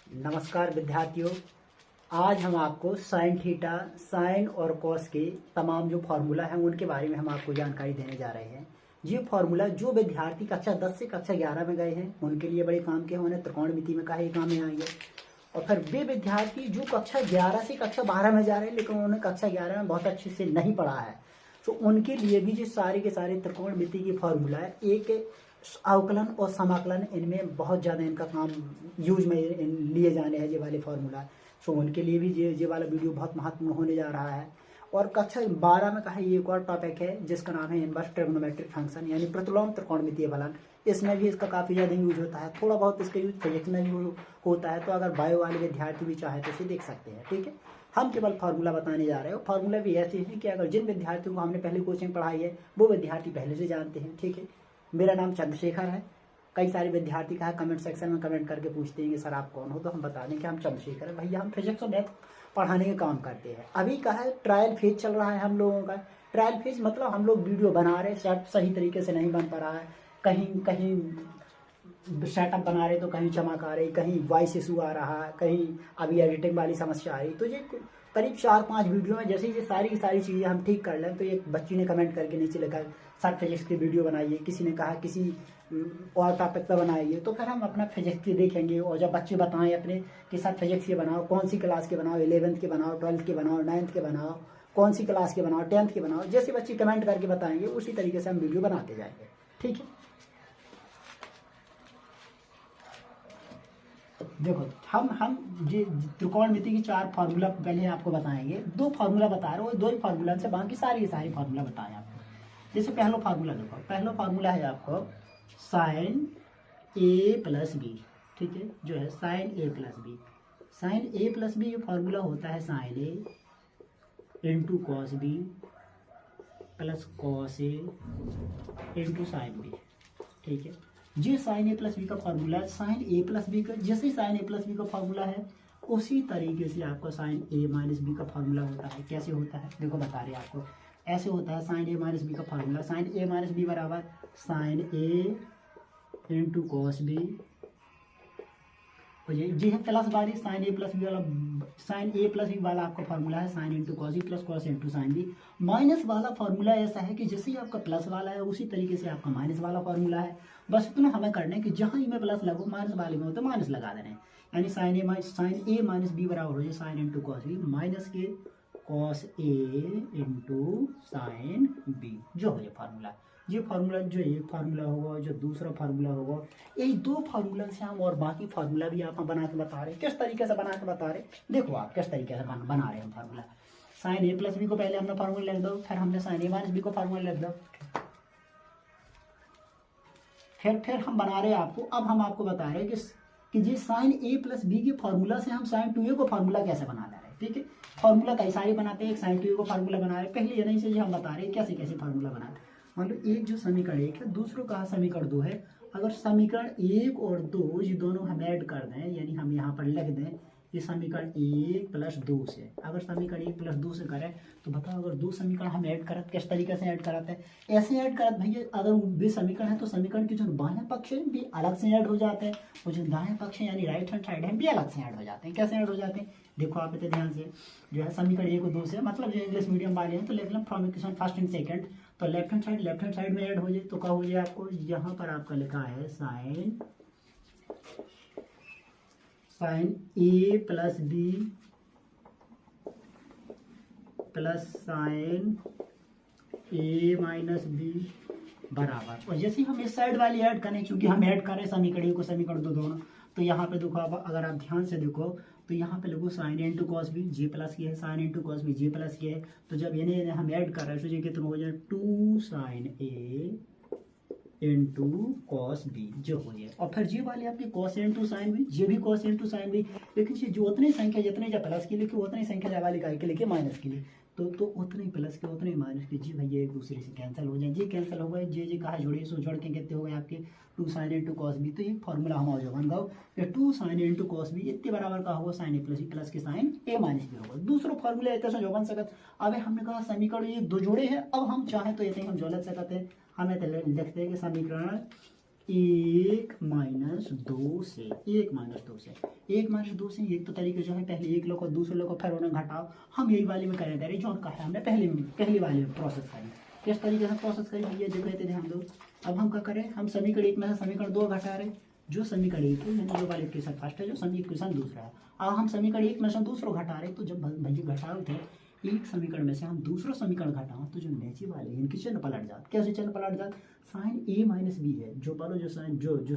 नमस्कार विद्यार्थियों। आज हम आपको साइन थीटा, साइन और कॉस के तमाम जो फार्मूला हैं उनके बारे में हम आपको जानकारी देने जा रहे हैं। ये फार्मूला जो विद्यार्थी कक्षा 10 से कक्षा 11 में गए हैं उनके लिए बड़े काम के हैं, उन्हें त्रिकोणमिति में काफी काम में आएंगे। और फिर वे विद्यार्थी जो कक्षा 11 से कक्षा 12 में जा रहे हैं लेकिन उन्होंने कक्षा 11 में बहुत अच्छे से नहीं पढ़ा है, तो उनके लिए भी जो सारे के सारे त्रिकोणमिति की फार्मूला है, एक अवकलन और समाकलन, इनमें बहुत ज़्यादा इनका काम यूज में लिए जाने हैं ये वाले फार्मूला। सो उनके लिए भी ये वाला वीडियो बहुत महत्वपूर्ण होने जा रहा है। और कक्षा 12 में कहा एक और टॉपिक है जिसका नाम है इनवर्स ट्रिग्नोमेट्रिक फंक्शन, यानी प्रतिलोम त्रिकोणमितीय फलन। इसमें भी इसका काफ़ी ज़्यादा यूज होता है, थोड़ा बहुत इसका यूज फिजिक्स में भी होता है, तो अगर बायो वाले विद्यार्थी भी चाहे तो इसे देख सकते हैं। ठीक है, हम केवल फार्मूला बताने जा रहे हो। फार्मूला भी ऐसे है कि अगर जिन विद्यार्थियों को हमने पहले कोचिंग पढ़ाई है वो विद्यार्थी पहले से जानते हैं। ठीक है, मेरा नाम चंद्रशेखर है। कई सारे विद्यार्थी का कमेंट सेक्शन में कमेंट करके पूछते हैं कि सर आप कौन हो, तो हम बता दें कि हम चंद्रशेखर है। भैया हम फिजिक्स और मैथ पढ़ाने का काम करते हैं। अभी का है ट्रायल फेज चल रहा है हम लोगों का। ट्रायल फेज मतलब हम लोग वीडियो बना रहे, सेट सही तरीके से नहीं बन पा रहा है, कहीं कहीं सेटअप बना रहे तो कहीं चमक आ रही, कहीं वॉइस इशू आ रहा है, कहीं अभी एडिटिंग वाली समस्या आ रही। तो ये करीब 4-5 वीडियो में जैसे ये सारी की सारी चीज़ें हम ठीक कर लें, तो एक बच्ची ने कमेंट करके नीचे लिखा सर फिजिक्स की वीडियो बनाइए, किसी ने कहा किसी और टॉपिक पर बनाइए, तो फिर हम अपना फिजिक्स की देखेंगे। और जब बच्चे बताएं अपने कि सर फिजिक्स के बनाओ, कौन सी क्लास के बनाओ, 11th के बनाओ, 12th के बनाओ, 9th के बनाओ, कौन सी क्लास के बनाओ, 10th के बनाओ, जैसे बच्चे कमेंट करके बताएंगे उसी तरीके से हम वीडियो बनाते जाएंगे। ठीक है, देखो हम ये त्रिकोणमिति की 4 फार्मूला पहले आपको बताएंगे। 2 फार्मूला बता रहे हो, 2 ही फार्मूला से बाकी सारी फार्मूला बताएं आपको। जैसे पहला फार्मूला देखो, पहला फार्मूला है आपको साइन ए प्लस बी। ठीक है, जो है sine A plus B. Sine A plus B ये फार्मूला होता है sine A into cos B plus cos A into sine B. ठीक है, ये साइन ए प्लस बी का फार्मूला है। साइन ए प्लस बी का जैसे साइन ए प्लस बी का फार्मूला है उसी तरीके से आपका साइन ए माइनस बी का फार्मूला होता है। कैसे होता है देखो बता रहे आपको, ऐसे होता है साइन ए माइनस बी का formula. Sine A minus B बराबर sine A into cos B, ये है प्लस वाली साइन ए प्लस बी वाला। साइन ए प्लस बी वाला आपका फार्मूला है sine into cos B plus cos into sine B. Minus वाला फार्मूला ऐसा है कि जैसे ही आपका प्लस वाला है उसी तरीके से आपका माइनस वाला फार्मूला है। बस इतना हमें करना है कि जहाँ में प्लस लगो माइनस वाले में हो तो माइनस लगा देना है। यानी साइन ए माइनस बी बराबर हो जाए sine into cos B minus के cos A into sine B, जो हो जाए फार्मूला। ये फार्मूला जो एक फार्मूला होगा, जो दूसरा फार्मूला होगा, यही 2 फार्मूला से हम और बाकी फार्मूला भी आप बना के बता रहे हैं। किस तरीके से बना के बता रहे हैं देखो आप, किस तरीके से बना रहे हैं formula. Sine A plus B को पहले हमने फार्मूला लिख दो, फिर हमने साइन ए माइनस बी को फार्मूला लिख दो, फिर हम बना रहे हैं आपको। अब हम आपको बता रहे हैं कि ये साइन ए प्लस बी के फार्मूला से हम साइन 2a को फार्मूला कैसे बना रहे हैं। ठीक है, फार्मूला कई सारे बनाते हैं, एक साइन 2a को फार्मूला बना रहे हैं। पहले ये नहीं से हम बता रहे हैं कैसे कैसे फार्मूला बनाते हैं। मान लो एक जो समीकरण 1 है, दूसरों का समीकरण 2 है। अगर समीकरण 1 और 2 ये दोनों हम ऐड कर दें, यानी हम यहाँ पर लिख दें ये समीकरण 1 प्लस 2 से, अगर समीकरण 1 प्लस 2 से करें तो बताओ अगर 2 समीकरण हम ऐड करते किस तरीके से ऐड कराते हैं। ऐसे ऐड करते भैया, अगर वे समीकरण है तो समीकरण के जो बाएं पक्ष है भी अलग से ऐड हो जाते हैं और जो दाएं पक्ष है यानी राइट हैंड साइड है भी अलग से ऐड हो जाते हैं। कैसे ऐड हो जाते हैं देखो आप इतने ध्यान से, जो है समीकरण 1 और 2 से, मतलब जो इंग्लिश मीडियम वाले हैं तो लिख लें from equation first and second, तो लेफ्ट हैंड साइड में ऐड हो जाए तो क्या हो जाए आपको, यहाँ पर आपका लिखा है sine A plus B plus sine A minus B बराबर, और जैसे हम इस साइड वाली ऐड करें, क्योंकि हम ऐड करें समीकरण को समीकरण 2 दोनों, तो यहाँ पे देखो अब अगर आप ध्यान से देखो तो यहाँ पे लिखो साइन इंटू कॉस बी, जे प्लस की है, साइन इंटू कॉस बी जे प्लस की है। तो जब इन्हें हम ऐड कर रहे हैं तो ये कितना हो जाए 2 sign A into cos B, जो हो जाए। और फिर ये वाली आपकी कॉस इंटू साइन बी, ये भी कॉस इंटू साइन बी, लेकिन ये जो उतनी संख्या जितने जब प्लस की लिखी उतनी संख्या जब वाली के लिखे माइनस के लिए, तो उतने प्लस के उतने माइनस के, जी भैया एक दूसरे से कैंसिल हो जाए, ये कैंसिल हो गए, जे कहा जोड़िए सो जोड़ के कितने हो गए आपके 2 साइन इंटू कॉस बी। तो ये फॉर्मूला हमारा जो बन गया 2 साइन इंटू कॉस बी इतने बराबर का होगा साइन ए प्लस के साइन ए माइनस बी होगा। दूसरा फॉर्मूला इतना से जो बन सकता। अब हमने कहा समीकरण ये 2 जोड़े हैं, अब हम चाहें तो इतने हम जो लिख सकते हैं, हमें तो लिखते हैं कि समीकरण 1 माइनस 2 से, 1 माइनस 2 से, 1 माइनस 2 से। एक तो तरीके जो है पहले एक लो को दूसरे लो को फिर उन्हें घटाओ, हम यही वाले में करें रहे जो कहा हमने पहली वाले में प्रोसेस करें। किस तरीके से प्रोसेस करें भैया देख लेते ध्यान दो। अब हम क्या करें, हम समीकरण 1 में से समीकरण 2 घटा रहे, जो समीकरण 1 है यानी जो वाले इक्वेशन फर्स्ट है, जो समीकरण दूसरा है। अब हम समीकरण 1 में से दूसरों घटा रहे, तो जब भैया घटाओ थे एक समीकरण में से हम दूसरा समीकरण घटाओ तो जो नीचे वाले इनकी चिन्ह पलट जात। कैसे चिन्ह पलट जात, साइन ए माइनस बी है जो बोलो, जो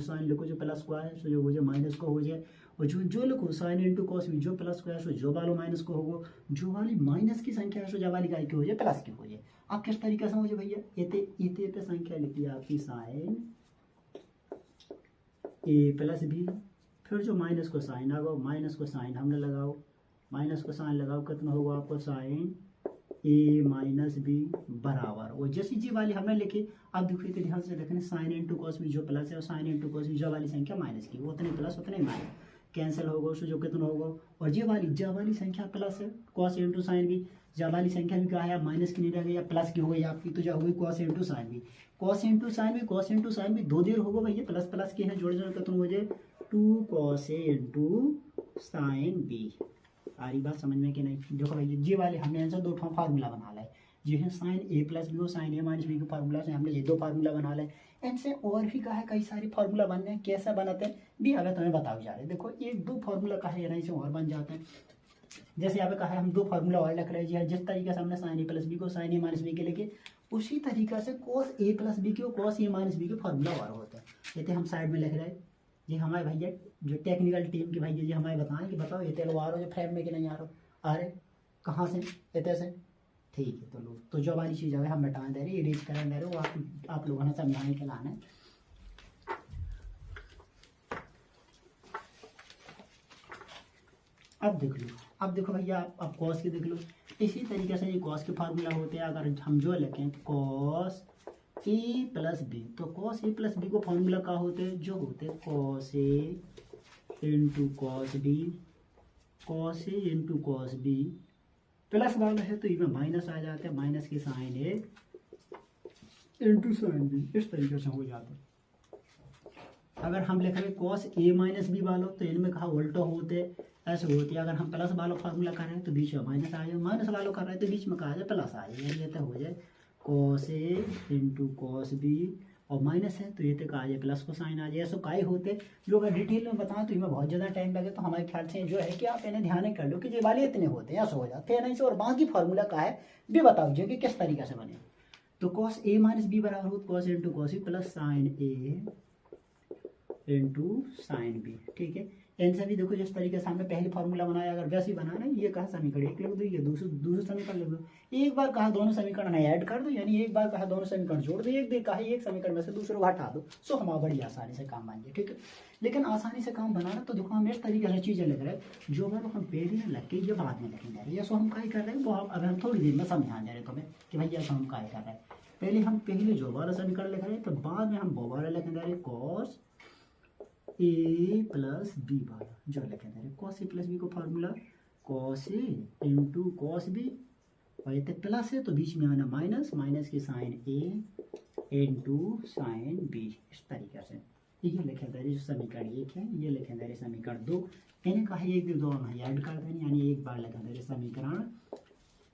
साइन लिखो जो प्लस को है सो जो हो जाए माइनस को हो जाए, और जो लिखो साइन इंटू कॉस बी जो प्लस को है सो जो वालो माइनस को होगा, जो वाली माइनस की संख्या है सो जो वाली का हो जाए प्लस की हो जाए। अब किस तरीके से हो जाए भैया, इते संख्या लिखी आपकी साइन ए प्लस बी, फिर जो माइनस को साइन आगो, माइनस को साइन हमने लगाओ, माइनस को साइन लगाओ, कितना होगा आपको साइन ए माइनस बी बराबर, और जैसी जी वाली हमने लिखी। अब देखिए तो ध्यान से देखने, साइन इंटू कॉस बी जो प्लस है और साइन इंटू कॉस बी जो वाली संख्या माइनस की, उतने प्लस उतने माइनस कैंसिल होगा, उससे जो कितना होगा, और जे वाली संख्या प्लस है कॉस इंटू साइन बी, जा वाली संख्या भी क्या है माइनस की नहीं रह गई या प्लस की हो गई आपकी, तो जो होगी cos into sine B, cos into sine B दो देर होगा भैया, प्लस प्लस के हैं जोड़ जोड़ कितना हो जाए 2 cos A into sine B. सारी बात समझ में कि नहीं। देखो भाई जी वाले हमने आंसर दो फार्मूला बना लाए, जी है साइन ए प्लस बी और साइन ए माइनस बी के फार्मूला से हमने ये दो फार्मूला बना लाए। इनसे और भी कहा है कई सारे फार्मूला बनने हैं, कैसे बनाते हैं भी हमें तुम्हें बताओ जा रहे। देखो एक दो फार्मूला कहा है नहीं से और बन जाते हैं। जैसे यहाँ पे कहा है हम दो फार्मूला और लिख रहे हैं, जिस तरीके से हमने साइन ए प्लस बी को साइन ए माइनस बी के लेके, उसी तरीके से कॉस ए प्लस बी के और कॉस ए माइनस बी के फार्मूला और होते हैं। जैसे हम साइड में लिख रहे हैं, ये हमारे भैया जो टेक्निकल टीम के भैया जी हमारे बताएं कि बताओ ये तेल आ रहा हो जो फ्रेम में कि नहीं आ रहा, आ रहे कहाँ से, इतने से, ठीक है। तो लो तो जो वाली चीज़ है हम मिटा दे रहे, इरेज कर दे रहे, वो आप लोगों ने समझाने के लाना है। अब देख लो, अब देखो भैया अब कॉस के देख लो, इसी तरीके से ये कॉस के फार्मूला होते हैं। अगर हम जो लिखें कॉस ए प्लस बी, तो कॉस ए प्लस बी को फार्मूला का होते हैं, जो होते हैं cos A into cos B, cos A into cos B, plus वाला है तो इसमें माइनस आ जाते हैं, माइनस के sign A into sine B, इस तरीके से हो जाते हैं। अगर हम लिख रहे कॉस ए माइनस बी वालों तो इनमें कहा उल्टो होते ऐसे होते, अगर हम प्लस वालों फार्मूला कर रहे हैं तो बीच में माइनस आ जाए, माइनस वालों कर रहे हैं तो बीच में कहा जाए प्लस आ जाए, ये तो हो जाए cos A into cos B, और माइनस है तो ये तो कहा जाए प्लस को साइन आ जाए। ऐसे काय होते जो अगर डिटेल में बताएं तो इनमें बहुत ज़्यादा टाइम लगे, तो हमारे ख्याल से जो है कि आप इन्हें ध्यान कर लो कि ये वाले इतने होते हैं, ऐसे हो जाते हैं नहीं से। और बाकी फार्मूला का है भी बताओ जी कि किस तरीके से बने। तो कॉस ए माइनस बी बराबर हो cos into cos B plus sine A into sine B, ठीक है। इनसे भी देखो जिस तरीके से हमने पहले फार्मूला बनाया, अगर वैसे ही बनाना, ये कहा समीकरण एक लिख दो, ये दूसरा समीकरण लिख दो, एक बार कहा दोनों समीकरण ऐड कर दो, यानी एक बार कहा दोनों समीकरण जोड़ दो, एक कहा एक समीकरण में से दूसरे को हटा दो, सो हमारा बड़ी आसानी से काम बन जाए, ठीक है। लेकिन आसानी से काम बनाना तो देखो हम इस तरीके से चीज़ें लिख रहे हैं, जो बार हम पहले में लग के ये बाद में लिखेंगे, या सो हम क्या कर रहे हैं वो अब हम थोड़ी देर में समझा दे रहे तुम्हें कि भैया ऐसा हम क्या कर रहे हैं। पहले जो वाला समीकरण लिख रहे हैं, तो बाद में हम वो वाला लिखेंगे रहे कॉस ए प्लस बी वाला जो लिखे थे, कॉस ए प्लस बी को formula cos A into cos B, और ये प्लस है तो बीच में आना माइनस, माइनस की sign A into sine B, इस तरीके से ये लिखे थे जो समीकरण एक है, ये लिखे थे समीकरण दो, इन्हें कहा एक दो हम ऐड कर देंगे, यानी एक बार लिखे थे समीकरण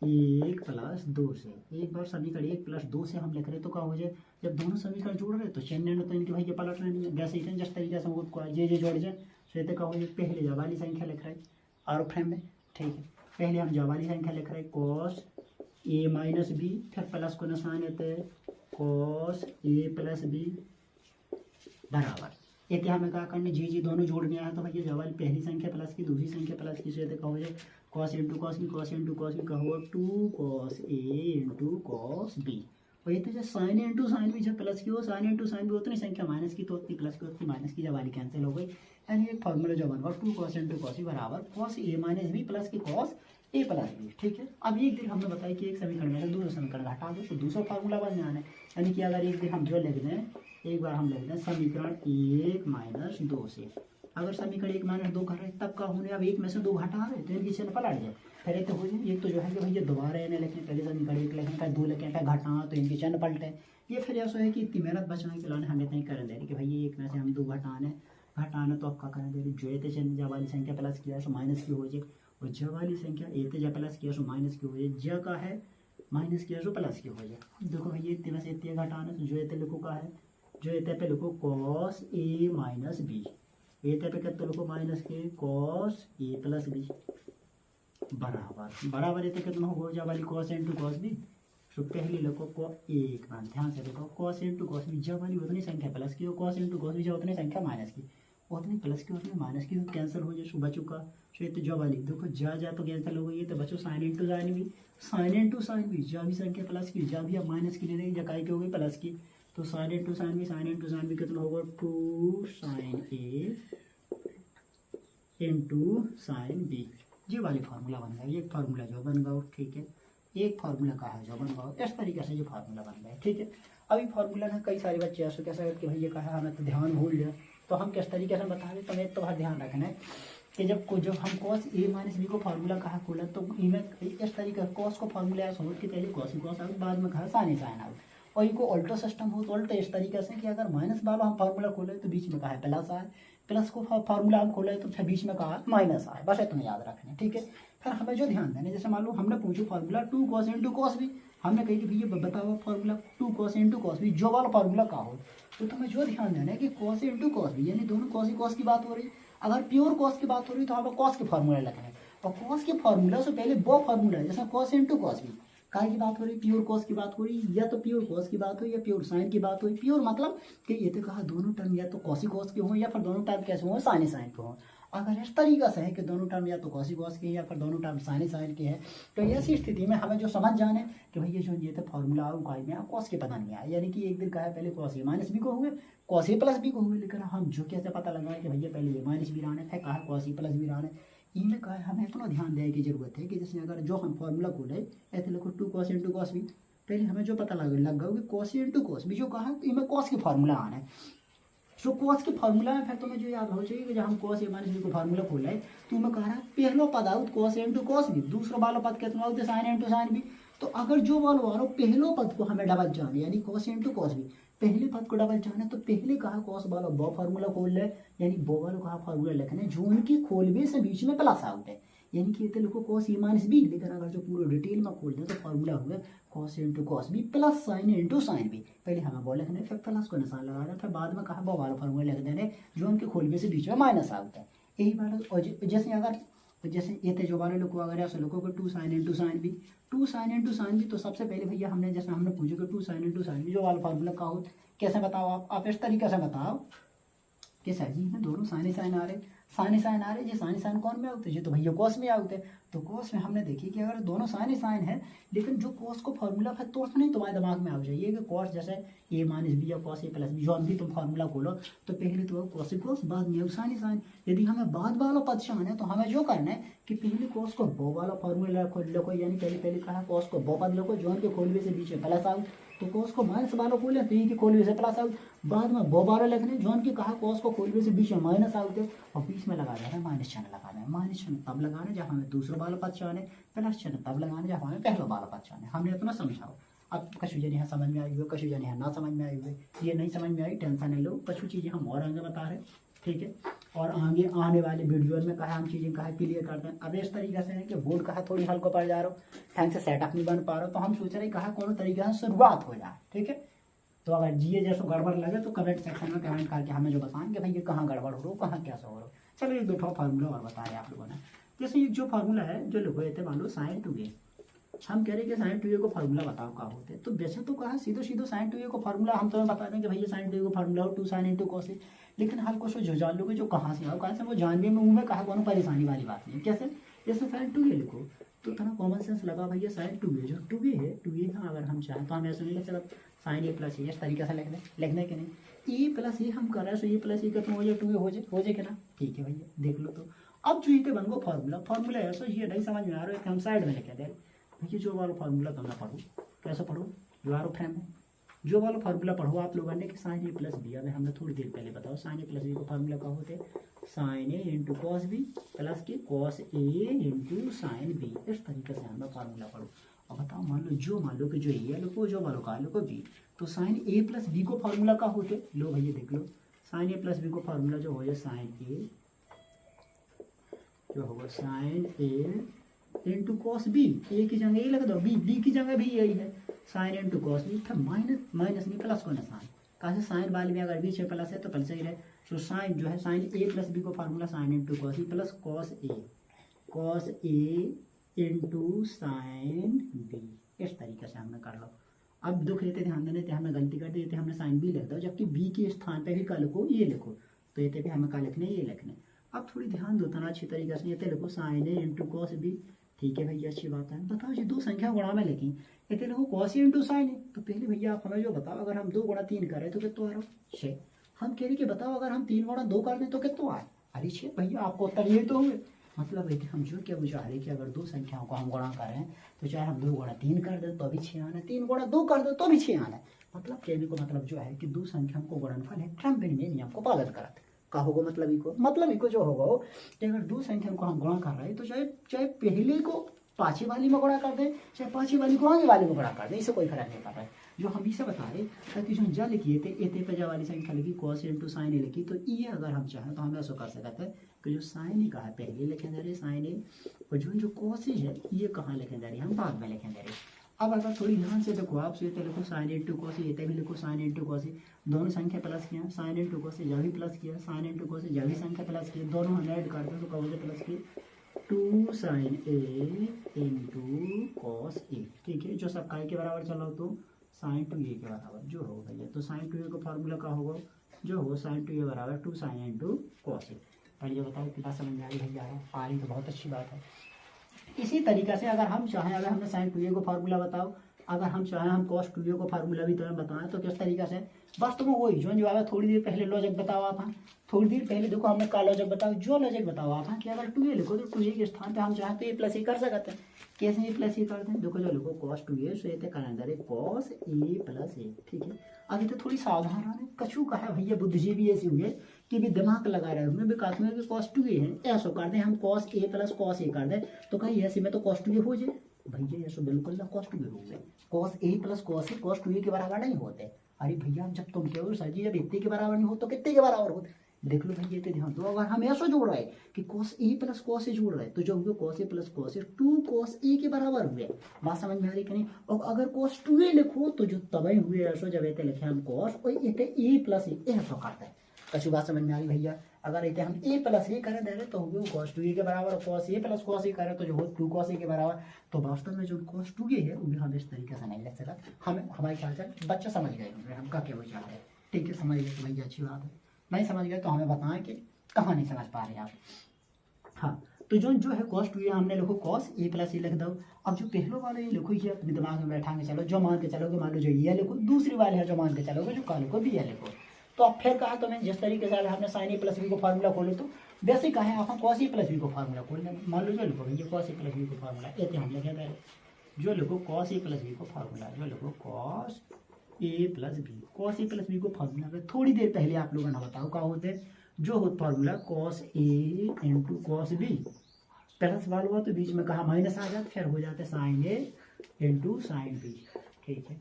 1 प्लस 2 से, एक बार समीकरण 1 प्लस 2 से हम लिख रहे तो क्या हो जाए, जब दोनों समीकरण जोड़ रहे तो चिन्ह तो इनके भाई के पलट रहे नहीं है, वैसे ही जिस तरीके से वो जे जोड़ जाए तो क्या हो जाए, पहले जब वाली संख्या लिख रहे और फ्रेम में, ठीक है। पहले हम जब वाली संख्या लिख रहे कॉस ए माइनस बी, फिर प्लस को निशान देते हैं कॉस ए प्लस बी बराबर, ये हमें क्या करना जी दोनों जोड़ने आया, तो भैया जब वाली पहली संख्या प्लस की दूसरी संख्या प्लस की, तो क्या हो जाए cos into cos B, cos into cos B का होगा 2 cos A into cos B, और ये तो जब साइन इंटू साइन बी जब प्लस की हो, साइन इंटू साइन बी उतनी संख्या माइनस की तो उतनी प्लस की, उतनी माइनस की, जब वाली कैंसिल हो गई, यानी एक फार्मूला जो बन गया 2 कॉस इंटू कॉस बी बराबर cos A minus B plus की कॉस ए प्लस बी, ठीक है। अब एक दिन हमने बताया कि एक समीकरण में से दूसरा समीकरण घटा दो तो दूसरा फार्मूला बन जाना है, यानी कि अगर एक दिन हम जो लिख दें, एक बार हम लिख दें समीकरण 1 माइनस 2 से, अगर समीकरण 1 माइनस 2 कर रहे तब का होने, अब 1 में से 2 घटा रहे तो इनकी चिन्ह पलट जाए, फिर तो हो जाए। एक तो जो है कि भैया दोबारा इन्हें लिखें, पहले समीकरण 1 लिखें, फिर 2 लिखें, फिर घटा तो इनकी चिन्ह पलटे, ये फिर ऐसा है कि इतनी मेहनत बचाने के लाने हमें नहीं करने दे रही कि भाई ये एक में से हम दो घटाना तो आपका करने दे रही जो ये चंद जब वाली संख्या प्लस किया सो माइनस की हो जाए और जब वाली संख्या ए जब प्लस किया सो माइनस की हो जाए ज का है माइनस किया सो प्लस की हो जाए। देखो भाई इतने में से इतने घटाना तो जो ये लिखो का है जो ये पे लिखो कॉस ए माइनस बी ये पे कितना लिखो माइनस के कॉस ए प्लस बी बराबर बराबर ये कितना हो जब वाली कॉस इंटू कॉस बी तो पहले लिखो को एक बार ध्यान से देखो कॉस इंटू कॉस बी जब वाली उतनी संख्या प्लस की हो कॉस इंटू कॉस बी जब उतनी संख्या माइनस की उतनी प्लस की उतनी माइनस की तो कैंसिल हो जाए सो बचो का सो ये तो जब वाली देखो जा तो कैंसिल हो गई है तो बचो साइन इंटू साइन भी जब भी संख्या प्लस की जब भी आप माइनस की ले रही जकाई की हो गई प्लस की तो साइन इंटू साइन भी कितना होगा 2 sign A into sine B ये वाली फार्मूला बन गया एक फार्मूला जो बन गया ठीक है एक फार्मूला का है जो बन गया इस तरीके से ये फार्मूला बन गया ठीक है। अभी फार्मूला ना कई सारे बच्चे ऐसे कैसा करके भाई ये कहा हमें तो ध्यान भूल गया तो हम किस तरीके से बता रहे तो हमें तो ध्यान रखना है कि जब हम कॉस ए माइनस बी को फार्मूला कहा खोला तो इनमें इस तरीके से कॉस को फार्मूला ऐसा हो कि पहले कॉस आउट बाद में कहा साइन आउट और इनको ऑल्टो सिस्टम हो तो ऑल्टो इस तरीके से कि अगर माइनस वाला हम फार्मूला खोले तो बीच में कहा है प्लस आए प्लस को फार्मूला हम खोले तो फिर बीच में कहा माइनस आए बस इतना याद रखना ठीक है। फिर हमें जो ध्यान देना जैसे मान लो हमने पूछो formula 2 cos into cos B हमने कही कि भैया बताओ formula 2 cos into cos B जो वाला फार्मूला का हो तो तुम्हें जो ध्यान देना है कि कॉस इंटू कॉस बी यानी दोनों कॉस की बात हो रही है। अगर प्योर कॉस की बात हो रही है तो हमें कॉस के फार्मूला लिखना है और कॉस के फार्मूला से पहले वो फार्मूला है जैसे कॉस इंटू कॉस बी काय की बात हो रही प्योर कॉस की बात हो रही या तो प्योर कॉस की बात हो या प्योर साइन की बात हो प्योर मतलब कि ये तो कहा दोनों टर्म या तो कॉसी कॉस के हों या फिर दोनों टर्म कैसे हों साइन के हों। अगर इस तरीके से है कि दोनों टर्म या तो कॉसी कॉस के या फिर दोनों टर्म साइन के है तो ऐसी स्थिति में हमें जो समझ जाने कि भाई ये तो फार्मूला काय में कॉस के पता नहीं आया यानी कि एक दिन कहा पहले कॉस ए माइनस बी को हुए कॉस ए प्लस बी को हुए लेकिन हम जो कैसे पता लगाए कि भैया पहले ये माइनस बी रहने फिर कहा कॉस ए प्लस बी रहने इनमें कहा हमें इतना ध्यान देने की जरूरत है कि जैसे अगर जो हम फार्मूला खोले ऐसे लिखो 2 कॉस इंटू कॉस बी पहले हमें जो पता लग गया कि कॉस इंटू कॉस बी जो कहा तो इनमें कॉस के फार्मूला आना है सो कॉस के फार्मूला में फिर तुम्हें जो याद हो चाहिए कि जब हम कॉस ए माइनस बी को फार्मूला खोला है तो मैं कह रहा है पहलो पद out cos into cos B दूसरा वाला पद कितना out sine into sine B तो अगर जो वालो पहलो पद को हमें डबल जाने यानी कॉस इंटू कॉस बी पहले पद को डबल जाना तो पहले कहा कॉस वाला बो फार्मूला खोल ले यानी बो वाला कहा फार्मूला लिखना है जो उनकी खोलवे से बीच में प्लस आउट है यानी कि ये लिखो कॉस ए माइनस बी लेकिन अगर जो पूरे डिटेल में खोल दें तो फार्मूला हुआ cos into cos B plus sine into sine B पहले हमें वो लिखना है फिर प्लस को निशान लगा रहे फिर बाद में कहा वो वाला फार्मूला लिख देने जो उनके खोलवे से बीच में माइनस आउट है यही बात। और जैसे अगर जैसे ये जो वाले लोग अगर ऐसे लोगों को 2 साइन इंटू साइन बी तो सबसे पहले भैया हमने जैसे हमने पूछा कि 2 साइन इंटू साइन बी जो वाला फार्मूला का हो कैसे बताओ आप इस तरीके से बताओ कि सर जी में दोनों साइन आ रहे जी साइन कौन में आते हैं तो भैया कॉस में आते हैं तो कॉस में हमने देखी कि अगर दोनों साइन है लेकिन जो कॉस को फार्मूला है तो नहीं तुम्हारे दिमाग में आ जाइए कि कॉस जैसे ए माइनस बी या कॉस ए प्लस बी जो भी तुम फार्मूला खोलो तो पहले तो कॉस कॉस बाद में साइन यदि हमें बाद वाला पद चाहना है तो हमें जो करना है कि पहले कॉस को बो वाला फार्मूला लो यानी पहले कहा कॉस को बो पद लो जो के खोलवे से बीच में प्लस आउट तो कॉस को माइनस वाला खोले तो ये खोलवे से प्लस आउट बाद में बो वाला लिखने जोन की कहा कॉस को खोलवे से बीच में माइनस आउट है और बीच में लगा देना माइनस चिन्ह लगा देना माइनस चिन्ह तब लगाना जब हमें दूसरा वाला पद चाहने प्लस चिन्ह तब लगाना जब हमें पहला वाला पद चाहने हमने इतना समझाओ। अब कछु जन यहाँ समझ में आई हुई कछु जन यहाँ ना समझ में आई हुई ये नहीं समझ में आई टेंशन नहीं लो कछु चीज़ें हम और आगे बता रहे ठीक है और आगे आने वाले वीडियो में कहा हम चीज़ें कहा क्लियर करते हैं। अब इस तरीके से है कि बोर्ड कहा थोड़ी हल्का पड़ जा रहा हो ढंग से सेटअप नहीं बन पा रहा तो हम सोच रहे कहा कौन तरीके से शुरुआत हो जाए ठीक है। तो अगर जिए जैसे गड़बड़ लगे तो कमेंट सेक्शन में कमेंट करके हमें जो बताएं कि भाई ये कहाँ गड़बड़ हो रहा हो कहाँ कैसा हो रहा हो। चलो एक दो ठो फार्मूला और बता रहे आप लोगों ने जैसे जो फार्मूला है जो लिखो थे मान लो साइन 2a हम कह रहे हैं कि साइन 2a को फार्मूला बताओ क्या होते हैं तो वैसे तो कहा सीधो साइन 2a को फार्मूला हम तुम्हें बता दें कि भैया साइन 2a को फार्मूला हो 2 साइन इंटू कॉस ए लेकिन हर कुछ जो जान लोगे जो कहाँ से आओ कहाँ से वो जानने में मुँह में कहा कोनो परेशानी वाली बात नहीं कैसे जैसे साइन 2a लिखो तो थोड़ा कॉमन सेंस लगा भैया साइन 2a जो 2a है 2a हाँ अगर हम चाहें तो हम ऐसे नहीं लिख सकते साइन ए प्लस ए इस तरीके से लिखने के नहीं ए प्लस ए हम कर रहे हैं तो ए प्लस ए खत्म हो जाए 2a हो जाए कि ना ठीक है भैया देख लो। तो अब जो ये बन गो फार्मूला ऐसा ये नहीं समझ में आ रहा है कि हम साइड में लिखे दे भैया जो वाला फार्मूला तुमने पढ़ो कैसे पढ़ो जो आरो फ्रेम है जो वाला फार्मूला पढ़ो आप लोगों ने कि साइन ए प्लस बी अगर हमने थोड़ी देर पहले बताओ साइन ए प्लस बी को फार्मूला का होते sign A into cos B plus के cos A into sine B इस तरीके से हमें फार्मूला पढ़ो। और बताओ मान लो कि जो ए लो जो वालों का लो को बी तो साइन ए प्लस बी को फार्मूला का होते, लो भैया देख लो, साइन ए प्लस बी को फार्मूला जो हो जाए साइन ए जो होगा sign A into cos B, ए की जगह ए लगा दो, बी की जगह भी यही है, साइन इंटू कॉस बी था, माइनस नहीं प्लस को निशान, कहा से साइन वाले में अगर बीच में प्लस है तो प्लस ही रहे। तो साइन जो है साइन ए प्लस बी को formula sine into cos E plus cos A into sine B, इस तरीके से हमने कर लो। अब दुख लेते ध्यान देने थे, हमने गलती कर दी थी, हमने साइन बी लिख दो, जबकि बी के स्थान पे भी का लिखो ये लिखो, तो ये भी हमें का लिखने ये लिखने। अब थोड़ी ध्यान दो तना अच्छी तरीके से, ये लिखो sign A into cos B, ठीक है भैया अच्छी बात है। बताओ जी दो संख्या गुणा में लिखी, ये लिखो कॉस ए इंटू साइन ए, तो पहले भैया आप हमें जो बताओ अगर हम 2 गुणा 3 करें तो कितना आ रहा है 6, हम कह रहे कि बताओ अगर हम 3 गुणा 2 कर दें तो कितना आए, अरे 6 भैया आपको उत्तर ये तो हुए। मतलब है कि हम जो क्या बुझा रहे कि अगर 2 संख्याओं को हम गुणा करें तो चाहे हम 2 गुणा 3 कर दें तो भी 6 आना, 3 गुणा 2 कर दो तो भी 6 आना। मतलब कहने को मतलब जो है कि 2 संख्याओं को गुणनफल है क्रमबिन्नी नियम को पालन कराते, का होगा मतलब इको जो होगा कि अगर 2 संख्याओं को हम गुणा कर रहे हैं तो चाहे पहले को पाछे वाली में गुणा कर दें, चाहे पाछे वाली को आगे वाली में गुणा कर दें, इससे कोई फर्क नहीं पड़ रहा है। जो हम इसे बता रहे ताकि जो जा लिखिए थे एते पे जा वाली संख्या लिखी कॉस इंटू साइन ए लिखी, तो ये अगर हम चाहें तो हम ऐसा कर सकते हैं कि जो साइन ए का है पहले लिखें दे रहे साइन ए, और जो कॉस है ये कहाँ लिखें दे रहे हम बाद में लिखें दे रहे। अब अगर थोड़ी ध्यान से देखो आप, ये लिखो साइन इंटू कॉस ये भी लिखो साइन इंटू कॉस, दोनों संख्या प्लस किया, साइन इंटू कॉस जब भी प्लस किया, साइन इंटू कॉस जब भी संख्या प्लस किया, दोनों हम ऐड करते हैं तो कब से प्लस किए 2 sign A into cos A, ठीक है। जो सब काय के बराबर चलो तो साइन 2a के बराबर जो होगा भैया, तो साइन 2a का फार्मूला का होगा जो हो साइन 2a बराबर 2 साइन इंटू कॉस ए। पहले बताओ कितना समझ में आ रही भैया, आ रही तो बहुत अच्छी बात है। इसी तरीके से अगर हम चाहें, अगर हमने साइन 2a को फार्मूला बताओ, अगर हम चाहें हम कॉस 2a को फार्मूला भी तुम्हें बताएं तो किस तरीके से, बस तुम्हें वही जो आया थोड़ी देर पहले लॉजिक बताओ था, थोड़ी देर पहले देखो हमने का लॉजिक बताओ, जो लॉजिक बताओ था कि अगर 2a लिखो तो 2a के स्थान पे हम चाहें तो a प्लस ए कर सकते हैं। कैसे ए प्लस ए करते हैं, देखो जो लिखो कॉस 2a सो ये कैलेंडर है कॉस ए प्लस ए, ठीक है। अभी तो थोड़ी सावधान रहना, कछु का है भैया बुद्धिजीवी ऐसी हुई है कि भी दिमाग लगा रहे हैं, भी कहते हैं कि कॉस 2a है, ऐसा कर दें हम कॉस ए प्लस कॉस ए कर दें तो कहीं ऐसे में तो कॉस 2a हो जाए, भैया ऐसा बिल्कुल ना कॉस 2a हो जाए, cos A plus cos A cos 2a के बराबर नहीं होते। अरे भैया जब तुम कहो सर जी जब इतने के बराबर नहीं हो तो कितने के बराबर होते, देख लो भैया इतने ध्यान दो, अगर हम ऐसा जोड़ रहे कि कॉस ए प्लस कॉस ए जोड़ रहे तो जो हुए cos A plus cos A 2 cos ए के बराबर हुए, बात समझ में आ रही कि नहीं। और अगर कॉस 2a लिखो तो जो तब हुए ऐसा जब इतने लिखे हम कॉस और इतने ए प्लस ए ऐसा करते हैं, कछु बात समझ में आ रही भैया। अगर इतने हम ए प्लस ए करें दे रहे तो हुए कॉस 2a के बराबर, और कॉस ए प्लस कॉस ए करें तो जो हो 2 कॉस ए के बराबर। तो वास्तव में जो कॉस 2a है वो हम इस तरीके से नहीं लिख सकते, हमें हमारे ख्याल से बच्चे समझ गए होंगे हम का क्या विचार है, ठीक है समझ गए तो भैया अच्छी बात है, नहीं समझ गए तो हमें बताएं कि कहाँ नहीं समझ पा रहे आप। हाँ तो जो है कॉस 2a हमने लिखो कॉस ए प्लस ए लिख दो। अब जो पहले वाले ये लिखो ये अपने दिमाग में बैठाएंगे, चलो जो मान के चलोगे मान लो जो ये लिखो, दूसरी वाले है जो मान के चलोगे जो का लिखो बी लिखो। तो अब फिर कहा तो मैं जिस तरीके से अगर हमने साइन ए प्लस बी को फार्मूला खोलो तो वैसे ही कहा आप कॉस ए प्लस बी को फार्मूला खोल लेंगे। मान लो जो लिखो भैया कॉस ए प्लस बी को फार्मूला ये हम लिखे दे जो लिखो कॉस ए प्लस बी को फार्मूला, जो लिखो cos A plus B, cos A plus B को फार्मूला थोड़ी देर पहले आप लोगों ने बताओ क्या होते जो हो formula cos A into cos B, plus वाला हुआ तो बीच में कहा माइनस आ जाता, फिर हो जाते sine A into sine B, ठीक है।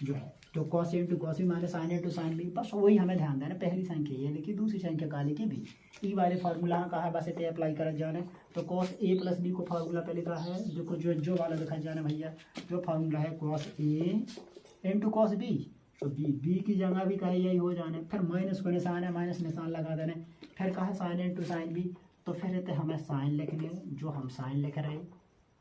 जो है तो cos A into cos B minus sine into sine B, बस वही हमें ध्यान देना, पहली संख्या ये लिखी, दूसरी संख्या का लिखी बी, ई वाले फार्मूला का है बस इतने अप्लाई कर जाने। तो कॉस ए प्लस बी को फार्मूला पहले का है जो वाला दिखा जाना भैया, जो फार्मूला है cos A into cos B, तो बी की जगह भी कहे यही हो जाने, फिर माइनस को निशान है माइनस निशान लगा देने, फिर कहा साइन इंटू साइन बी, तो फिर इतने हमें साइन लिखने, जो हम साइन लिख रहे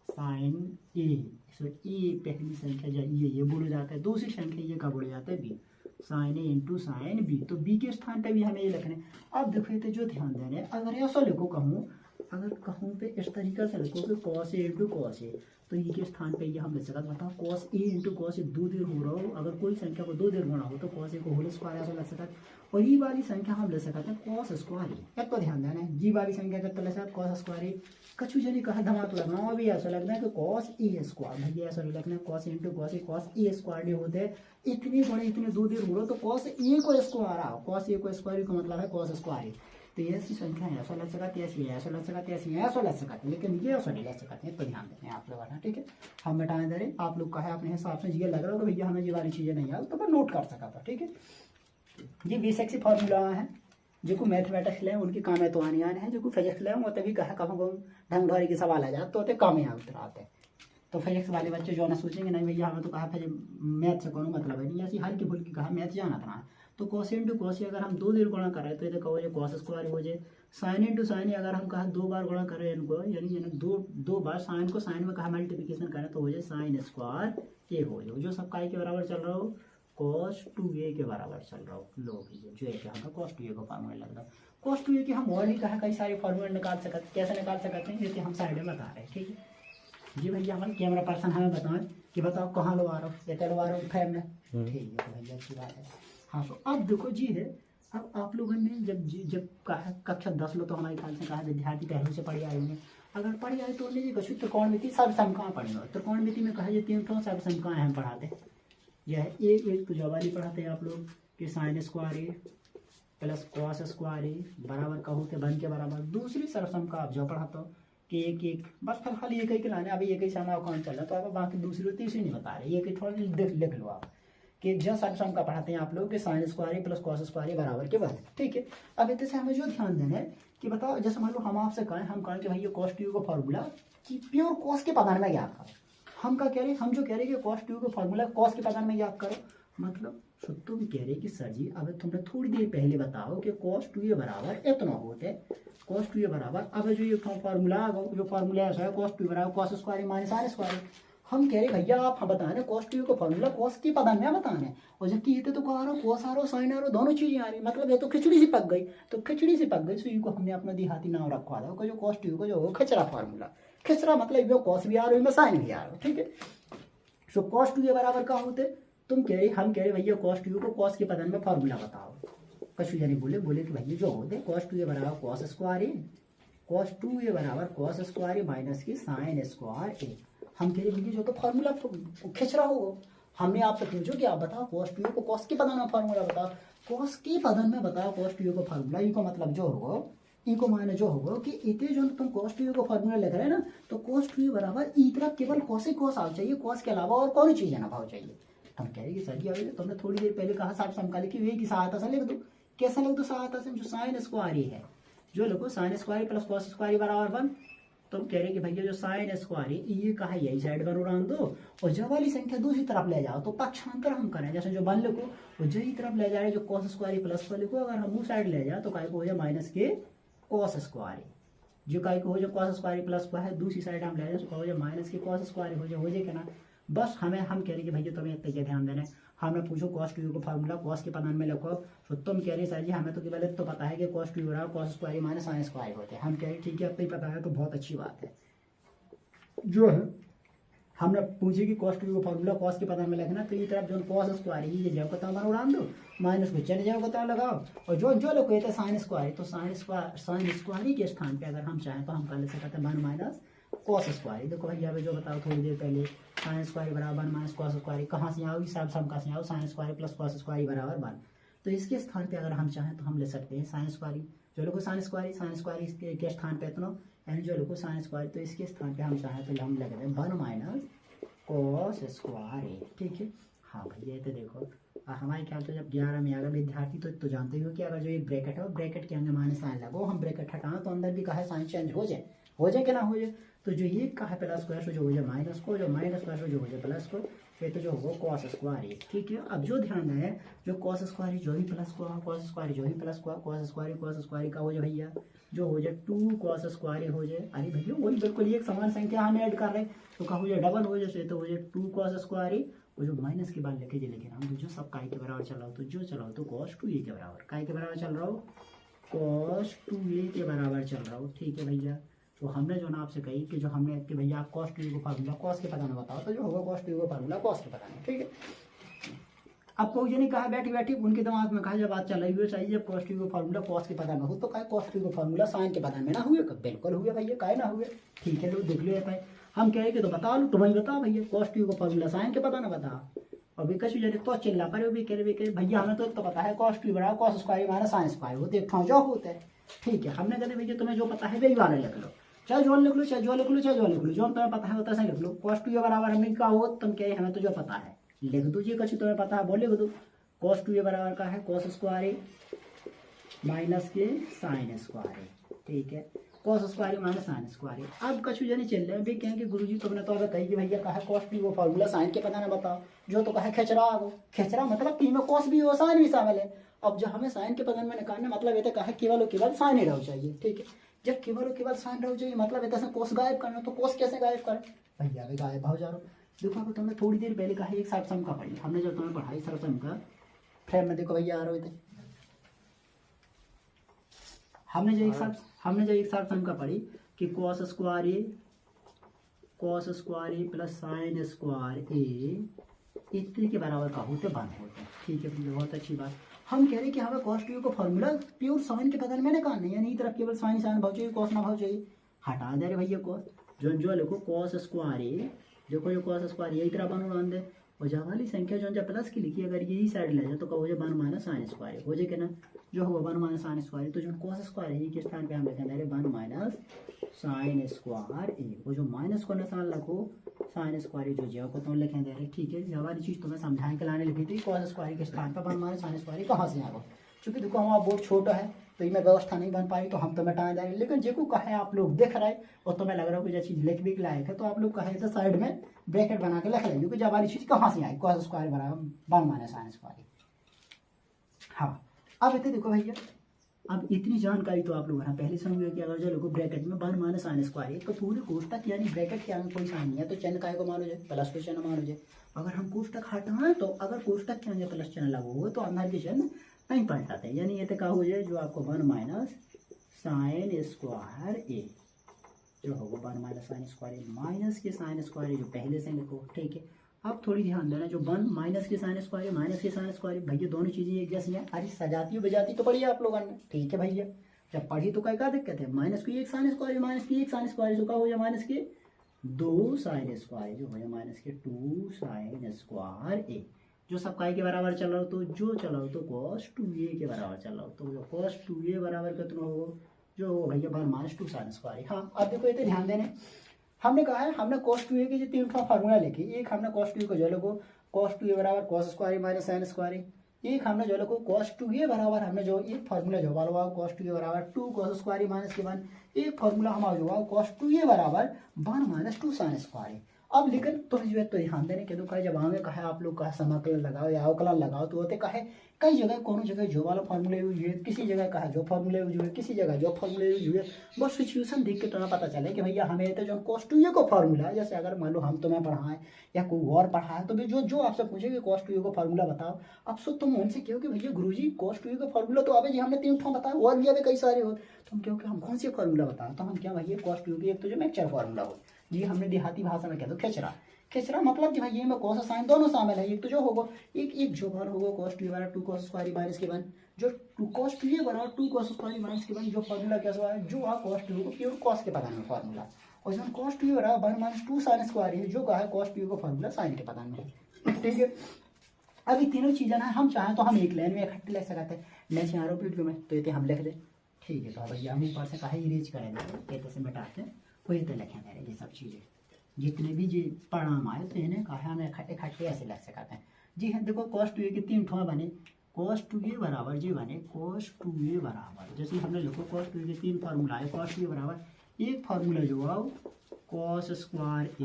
साइन ए, सो ए पहली संख्या जो ये बोलो जाता है, दूसरी संख्या ये का बोले जाता है B, sine A into sine B, तो बी के स्थान पे भी हमें ये लिखने। अब देखो तो जो ध्यान देने, अगर ऐसा लिखो कहूँ, अगर कहूँ पे इस तरीके से लिखो कि cos A into cos A, तो ये के स्थान पे ये हम लिख सकते, बताओ cos A into cos A 2 देर हो रहा हो, अगर कोई संख्या को 2 देर गुणा हो तो कॉस ए को होल स्क्वायर ऐसा लिख सकते, और ये वाली संख्या हम ले सकते हैं कॉस स्क्वायर ए, एक तो ध्यान देना है जी वाली संख्या का ले सकते कॉस स्क्वायर ए, कछु जनी कहा धमाक लगाओ अभी ऐसा लगना है कि कॉस ए स्क्वायर, भैया ऐसा लिखना है cos into cos A square होते हैं, इतने बड़े इतने 2 देर हो रहा तो कॉस ए को स्क्वायर आओ, कॉस ए को स्क्वायर का मतलब है कॉस स्क्वायर, तो ऐसी संख्या है ऐसा लग सकती है, ऐसी ऐसा लग सकती है, ऐसी ऐसा लग सकती है, लेकिन ये ऐसा नहीं लग सकती है। तो ध्यान देते हैं आप लोग ना, ठीक है। हम बताएं दे रहे आप लोग का है अपने हिसाब से ये लग रहा होगा भैया हमें ये वाली चीज़ें नहीं आती, तो मैं नोट कर सका था, ठीक है। ये बेसिक सी फॉर्मूला है जो मैथमेटिक्स ले उनकी काम है तो आने आने हैं, जो फिजिक्स ले वो तभी कहा कब ढंग ढोरी के सवाल आ जाते तो होते काम यहाँ उतर आते। तो फिजिक्स वाले बच्चे जो ना सोचेंगे नहीं भैया हमें तो कहा फिर मैथ से कोनो मतलब है नहीं, ऐसी हल्की फुल्की कहा मैथ जाना था। तो कोस इंटू कोस अगर हम 2 दिन गुणा करें तो ये कहो जो कोस स्क्वायर हो जाए, साइन इंटू साइन अगर हम कहा 2 बार गुणा करें इनको, यानी दो बार साइन को साइन में कहा मल्टीप्लिकेशन करें तो हो जाए साइन स्क्वायर ए हो जाए, जो सब काय के बराबर चल रहा हो cos 2a के बराबर चल रहा हो। लो जो है हमें cos 2a को फार्मूला लग रहा है। cos 2a की हम और भी कहा कई सारे फार्मूले निकाल सकते, कैसे निकाल सकते हैं जैसे हम साइड में बता रहे हैं, ठीक है। जी भैया हमारे कैमरा पर्सन हमें बताएं कि बताओ कहाँ लो आ रहा हो, ये लो आ रहा हूँ फ्रेम में, ठीक है। तो भैया अच्छी बात है। हाँ तो अब देखो जी है, अब आप लोगों ने जब कहा कक्षा 10 लो तो हमारे ख्याल से कहा विद्यार्थी पहले से पढ़े आए होंगे। अगर पढ़े आए तो उन्हें कछु त्रिकोणमिति सब समकाएं पढ़े हो। त्रिकोणमिति में कहा जाए 3 सब समकाएं हम पढ़ाते, यह है एक तो जवाली पढ़ाते हैं आप लोग कि sine square A plus cos square A बराबर कहो के 1 के बराबर। दूसरी सरसम का आप जो पढ़ाता हो कि एक बस फिलहाल एक ही लाने, अभी एक ही सामना कौन चल रहा है तो आप बाकी दूसरी तीसरी नहीं बता रहे, एक ही थोड़ा लिख लो आप कि जो सरसम का पढ़ाते हैं आप लोग कि sine square A plus cos square A बराबर के 1, ठीक है। अब इतने से हमें जो ध्यान देना है कि बताओ जैसे मान लो हम आपसे कहें हम कहें कि भैया कॉस टू का फॉर्मूला कि प्योर कॉस के पदान में याद करो, हम क्या कह रहे हैं, हम जो कह रहे हैं कि कॉस टू का फॉर्मूला कॉस के पदान में याद करो, मतलब तुम कह रहे कि सर जी अब तुमने थोड़ी देर पहले बताओ कि cos 2a बराबर इतना होते हैं, cos 2a बराबर अब जो ये फार्मूला जो फार्मूला ऐसा है cos 2a बराबर cos square minus sine square. हम कह रहे भैया आप हम बताने cos 2a को फार्मूला cos के पदान में बताने, और जबकि ये तो कह रहा हो cos आ रहा हो साइन आ रहा हो दोनों चीजें आ रही, मतलब ये तो खिचड़ी से पक गई। तो खिचड़ी से पक गई तो इनको हमने अपना देहाती नाम रखवा दो जो cos 2a को जो खिचड़ा फार्मूला, खिचड़ा मतलब जो cos भी आ रहा है साइन भी आ रहा हो, ठीक है। सो cos 2a बराबर क्या होते, तुम कह रहे हम कह रहे भैया cos 2a को cos के पदन में फार्मूला बताओ। कछु जानी बोले कि भैया जो होते cos 2a बराबर cos स्क्वायर ए, cos 2a बराबर cos स्क्वायर ए माइनस की साइन स्क्वायर ए। हम कह रहे भैया जो तो फार्मूला खिंच रहा हो, हमने आपसे पूछो कि आप बताओ cos 2a को cos के पदन में फार्मूला बताओ, cos के पदन में बताओ cos 2a को फार्मूला, ई को मतलब जो होगा ई को माने जो होगा कि इतने जो तुम cos 2a को फार्मूला लिख रहे हैं ना तो cos 2a बराबर ई तरफ केवल cos ही cos आना चाहिए, cos के अलावा और कौन चीज ना भाव चाहिए। हम कह रहे कि सर जी अभी तुमने थोड़ी देर पहले कहा साठ समका लिखी हुई की सहायता से लिख दो, कैसा लिख दो सहायता से, जो साइन स्क्वायर है जो लिखो sign square plus cos square बराबर 1। तुम कह रहे कि भैया जो साइन स्क्वायर ये कहा यही साइड पर उड़ान दो और जब वाली संख्या दूसरी तरफ ले जाओ तो पक्षांतर हम करें, जैसे जो 1 लिखो और जो ही तरफ ले जा रहे जो कॉस स्क्वायर प्लस पर लिखो, अगर हम उस साइड ले जाए तो काय को हो जाए माइनस के कॉस स्क्वायर, जो काय को हो जाए कॉस स्क्वायर प्लस पर है, दूसरी साइड हम ले जाए तो हो जाए माइनस के कॉस स्क्वायर हो जाए क्या ना। बस हम कह रहे कि भैया तुम्हें एक तरीके ध्यान देना है, हमने पूछो cos 2a को फार्मूला cos के पदान में लिखो, तो तुम कह रहे सर जी हमें तो केवल तो पता है कि cos 2a बराबर cos square minus sine square होते हैं। हम कह रहे ठीक है अब तो ही पता है तो बहुत अच्छी बात है। जो है हमने पूछे कि cos 2a को फार्मूला cos के पदान में लिखना, तो ये तरफ जो cos स्क्वायर ये जब को तो उड़ान दो माइनस को चले जाओ बताओ लगाओ, और जो जो लोग कहते हैं साइन स्क्वायर तो साइन स्क्वायर के स्थान पे अगर हम चाहें तो हम कर ले सकते हैं 1 माइनस cos स्क्वायर। देखो भैया जो बताओ थोड़ी देर पहले साइन स्क्वायर बराबर 1 माइनस cos स्क्वायर कहाँ से आओगी सब का से आओ sign square plus cos square बराबर 1, तो इसके स्थान पे अगर हम चाहें तो हम ले सकते हैं साइन स्क्वायर, जो लोग साइन स्क्वायर के स्थान पे इतना यानी जो लोग साइन स्क्वायर तो इसके स्थान पे हम चाहें तो हम लग रहे हैं 1 माइनस cos स्क्वायर, ठीक है। हाँ भैया तो देखो हमारे ख्याल से जब 11 में अगर विद्यार्थी तो जानते हो कि अगर जो एक ब्रैकेट है ब्रैकेट के अंदर माइनस साइन लगो, हम ब्रैकेट हटाएं तो अंदर भी कहा साइन चेंज हो जाए कि ना हो जाए, तो जो ये कहा प्लस स्क्वायर जो हो जाए माइनस को, जो माइनस स्क्वायर जो हो जाए प्लस को, ये तो जो होगा cos स्क्वायर, ठीक है। अब जो ध्यान है जो cos स्क्वायर जो ही प्लस को cos स्क्वायर जो ही प्लस को cos स्क्वायर का हो जाए भैया जो हो जाए 2 cos स्क्वायर हो जाए, अरे भैया वही बिल्कुल एक समान संख्या हम ऐड कर रहे हैं तो का हो जाए डबल हो जाए तो हो जाए 2 cos स्क्वायर, वो जो माइनस के बाद लेके लेकिन हम जो सब काय के बराबर चल रहा हो तो जो चलाओ तो cos 2a के बराबर, काय के बराबर चल रहा हो cos 2a के बराबर चल रहा हो, ठीक है भैया। तो हमने जो ना आपसे कही कि जो हमने कि भैया आप cos 2a को फार्मूला cos के पता में बताओ, तो जो होगा cos 2a को फार्मूला cos के पता में, ठीक है। अब कोई ये नहीं कहा बैठी उनके दिमाग में कहा जब बात चल रही हुई चाहिए जब cos 2a को फार्मूला cos के पता में हो तो कहा cos 2a को फार्मूला साइन के पता में ना हुए, बिल्कुल हुए भैया काहे ना हुए, ठीक है। लोग देख लो हम कहे कि तो बता लो तुम्हें बताओ भैया cos 2a को फार्मूला साइन के पता ना बताओ, और भी कछु जने तो चिल्ला पर भी कह रहे भैया हमें तो पता है cos 2a बराबर cos square minus sine square होते एक जो होता है, ठीक है, हमने कहते भैया तुम्हें जो पता है वही वाला लिख लो, चाहे जो लिख लो, चाहे जो लिख लो, चाहे जो लिख लो, जो तुम्हें पता है होता है लिख लो। cos 2a बराबर हमने कहा हो तुम क्या है, हमें तो जो पता है लिख दो, जी कछु तुम्हें पता है वो लिख दो। cos 2a बराबर का है cos स्क्वायर ए माइनस के साइन स्क्वायर ए, ठीक है, cos square minus sine square A. अब कछु जने चल रहे हैं भाई कहेंगे गुरुजी तुमने तो अगर कही कि भैया कहा cos 2 वो फॉर्मूला साइन के पता ना बताओ, जो तो कहा खिचरा हो, खिचरा मतलब कि में cos भी हो साइन भी शामिल है। अब जब हमें साइन के पदन में निकालने मतलब ये तो कहा केवल और केवल साइन ही रहो चाहिए, ठीक है, जब केवल और केवल साइन रहो चाहिए मतलब ये तो कोस गायब करना, तो कोस कैसे गायब करें भैया, अभी गायब हो जा रहा। देखो अब तुमने थोड़ी देर पहले कहा एक साथ सम का पढ़ी, हमने जब तुम्हें पढ़ाई सर सम का फ्रेम में देखो भैया आ रहे थे, हमने जो एक साथ सम का पढ़ी कि cos square A plus sign square ए इतने के बराबर का होते बन होते हैं, ठीक है भैया, बहुत अच्छी बात। हम कह रहे हैं कि हमें cos 2 को फॉर्मूला प्योर साइन के बदल में निकालना है, यानी इस तरफ केवल साइन साइन भाव चाहिए, cos ना भाव चाहिए, हटा दे रहे भैया cos, जो लिखो cos स्क्वायर ए, देखो जो cos स्क्वायर यही तरह बन उड़ान दे, और जहाँ वाली संख्या जो प्लस की लिखी अगर यही साइड ले जाए तो कहो जो 1 माइनस साइन स्क्वायर हो जाए, ना जो होगा 1 माइनस साइन स्क्वायर, तो जो cos स्क्वायर है के स्थान पे हम लिखें 1 माइनस साइन स्क्वायर ए, वो जो माइनस को निशान रखो साइन स्क्वायर जो जो को तुम लिखें दे रहे, ठीक है, ये वाली चीज़ तुम्हें समझाने के लाने लिखी थी cos स्क्वायर के स्थान पर 1 माइनस साइन स्क्वायर कहाँ से आएगा, चूँकि देखो हमारा बोर्ड छोटा है तो इनमें व्यवस्था नहीं बन पाई तो हम तुम्हें टाइम देंगे, लेकिन जो को कहे आप लोग देख रहे और तुम्हें लग रहा हो कि जो चीज़ लिख भी लायक है तो आप लोग कहे तो साइड में ब्रैकेट बना के लिख लें, क्योंकि जब वाली चीज़ कहाँ से आई cos स्क्वायर बराबर 1 माइनस साइन स्क्वायर। हाँ अब इतने देखो भैया, अब इतनी जानकारी तो आप लोग हैं पहले समझिए कि अगर जो लोगों ब्रैकेट में 1 माइनस साइन स्क्वायर तो पूरे कोष्टक यानी ब्रैकेट के आगे कोई साइन नहीं है तो चिन्ह काय को मानो जाए प्लस को चिन्ह मानो जाए, अगर हम कोष्टक हटाएं तो अगर कोष्टक के आगे प्लस चिन्ह लगो हो तो अंदर के चिन्ह नहीं पलटाते, यानी ये तो क्या हो जाए जो आपको 1 माइनस साइन स्क्वायर ए जो होगा 1 minus sine square A minus के साइन स्क्वायर जो पहले से लिखो, ठीक है। अब थोड़ी ध्यान देना जो 1 माइनस के साइन स्क्वायर माइनस के साइन स्क्वायर भैया दोनों चीज़ें एक जैसी हैं, अरे सजाती बजाती तो पढ़िए आप लोगों ने, ठीक है भैया, जब पढ़ी तो क्या दिक्कत है, माइनस की एक साइन स्क्वायर माइनस की एक साइन स्क्वायर जो क्या हो जाए माइनस के 2 साइन स्क्वायर जो हो जाए माइनस के 2 साइन स्क्वायर ए, जो सब काय के बराबर चल रहा हो तो जो चला हो तो cos 2a के बराबर चल रहा हो तो जो cos 2a बराबर कितना हो जो हो भैया 1 माइनस 2 साइन स्क्वायर। हाँ अब देखो ये तो ध्यान देने हमने कहा है हमने cos 2a के जो 3 फार्मूला लिखे, एक हमने cos 2a को जो लोगो cos 2a बराबर cos square minus sine square, एक हमने जो लोगो cos 2a बराबर हमने जो एक फार्मूला जो वाला cos 2a बराबर 2 cos स्क्वायर माइनस के 1, एक फार्मूला हमारा जो cos 2a बराबर 1 माइनस 2 साइन स्क्वायर। अब लेकिन तो जो है तो ध्यान देने के तो कहे जब आगे कहे आप लोग कहे समाकलन लगाओ या अवकलन लगाओ तो होते कहे कई जगह कोनो जगह जो वाला फार्मूला यूज हुए, किसी जगह कहा जो फार्मूला यूज हुए, किसी जगह जो फार्मूला यूज हुए, बस सिचुएशन देख के तुम्हें पता चले कि भैया हमें तो जो cos 2a को फार्मूला जैसे अगर मान लो हम तुम्हें पढ़ाएं या कोई और पढ़ाए तो जो जो आपसे पूछे कि cos 2a को फार्मूला बताओ, अब सो तुम उनसे कहो कि भैया गुरुजी cos 2a का फार्मूला तो अभी जी हमने 3 फॉर्म बताया और भी अभी कई सारे हो, तुम कहो कि हम कौन सी फार्मूला बताओ, तो हम क्या भैया cos 2a की एक तो जो मिक्सचर फार्मूला हो जी हमने देहाती भाषा में कह दो खिचरा, खिचरा मतलब कि भैया में cos साइन दोनों शामिल है, एक तो जो होगा एक जो बार होगा cos 2a बराबर 2 cos स्क्वायर माइनस के 1 जो 2 cos 2a बराबर 2 cos स्क्वायर माइनस के 1 जो फार्मूला कैसा है जो आ cos 2a को प्योर cos के पता में फार्मूला, और इसमें cos 2a बराबर 1 माइनस 2 साइन स्क्वायर है जो कहा है cos 2a को फार्मूला साइन के पता में, ठीक है। अब ये तीनों चीज़ें ना हम चाहें तो हम एक लाइन में इकट्ठे लिख सकते हैं, नेक्स्ट यहाँ रिपीट में तो ये हम लिख दें, ठीक है, तो भैया हम ऊपर से कहा इरेज करेंगे ये से मिटाते हैं वही तो लिखेंगे ये सब चीज़ें जितने भी जी परिणाम आए तो इन्हें कहा हमें इकट्ठे ऐसे लग सकते हैं जी। हाँ देखो cos 2a के 3 ठों बने, cos 2a बराबर जी बने cos 2a बराबर जैसे हमने लिखो cos 2a के 3 फार्मूला है, cos 2a बराबर एक फार्मूला जो आओ cos square a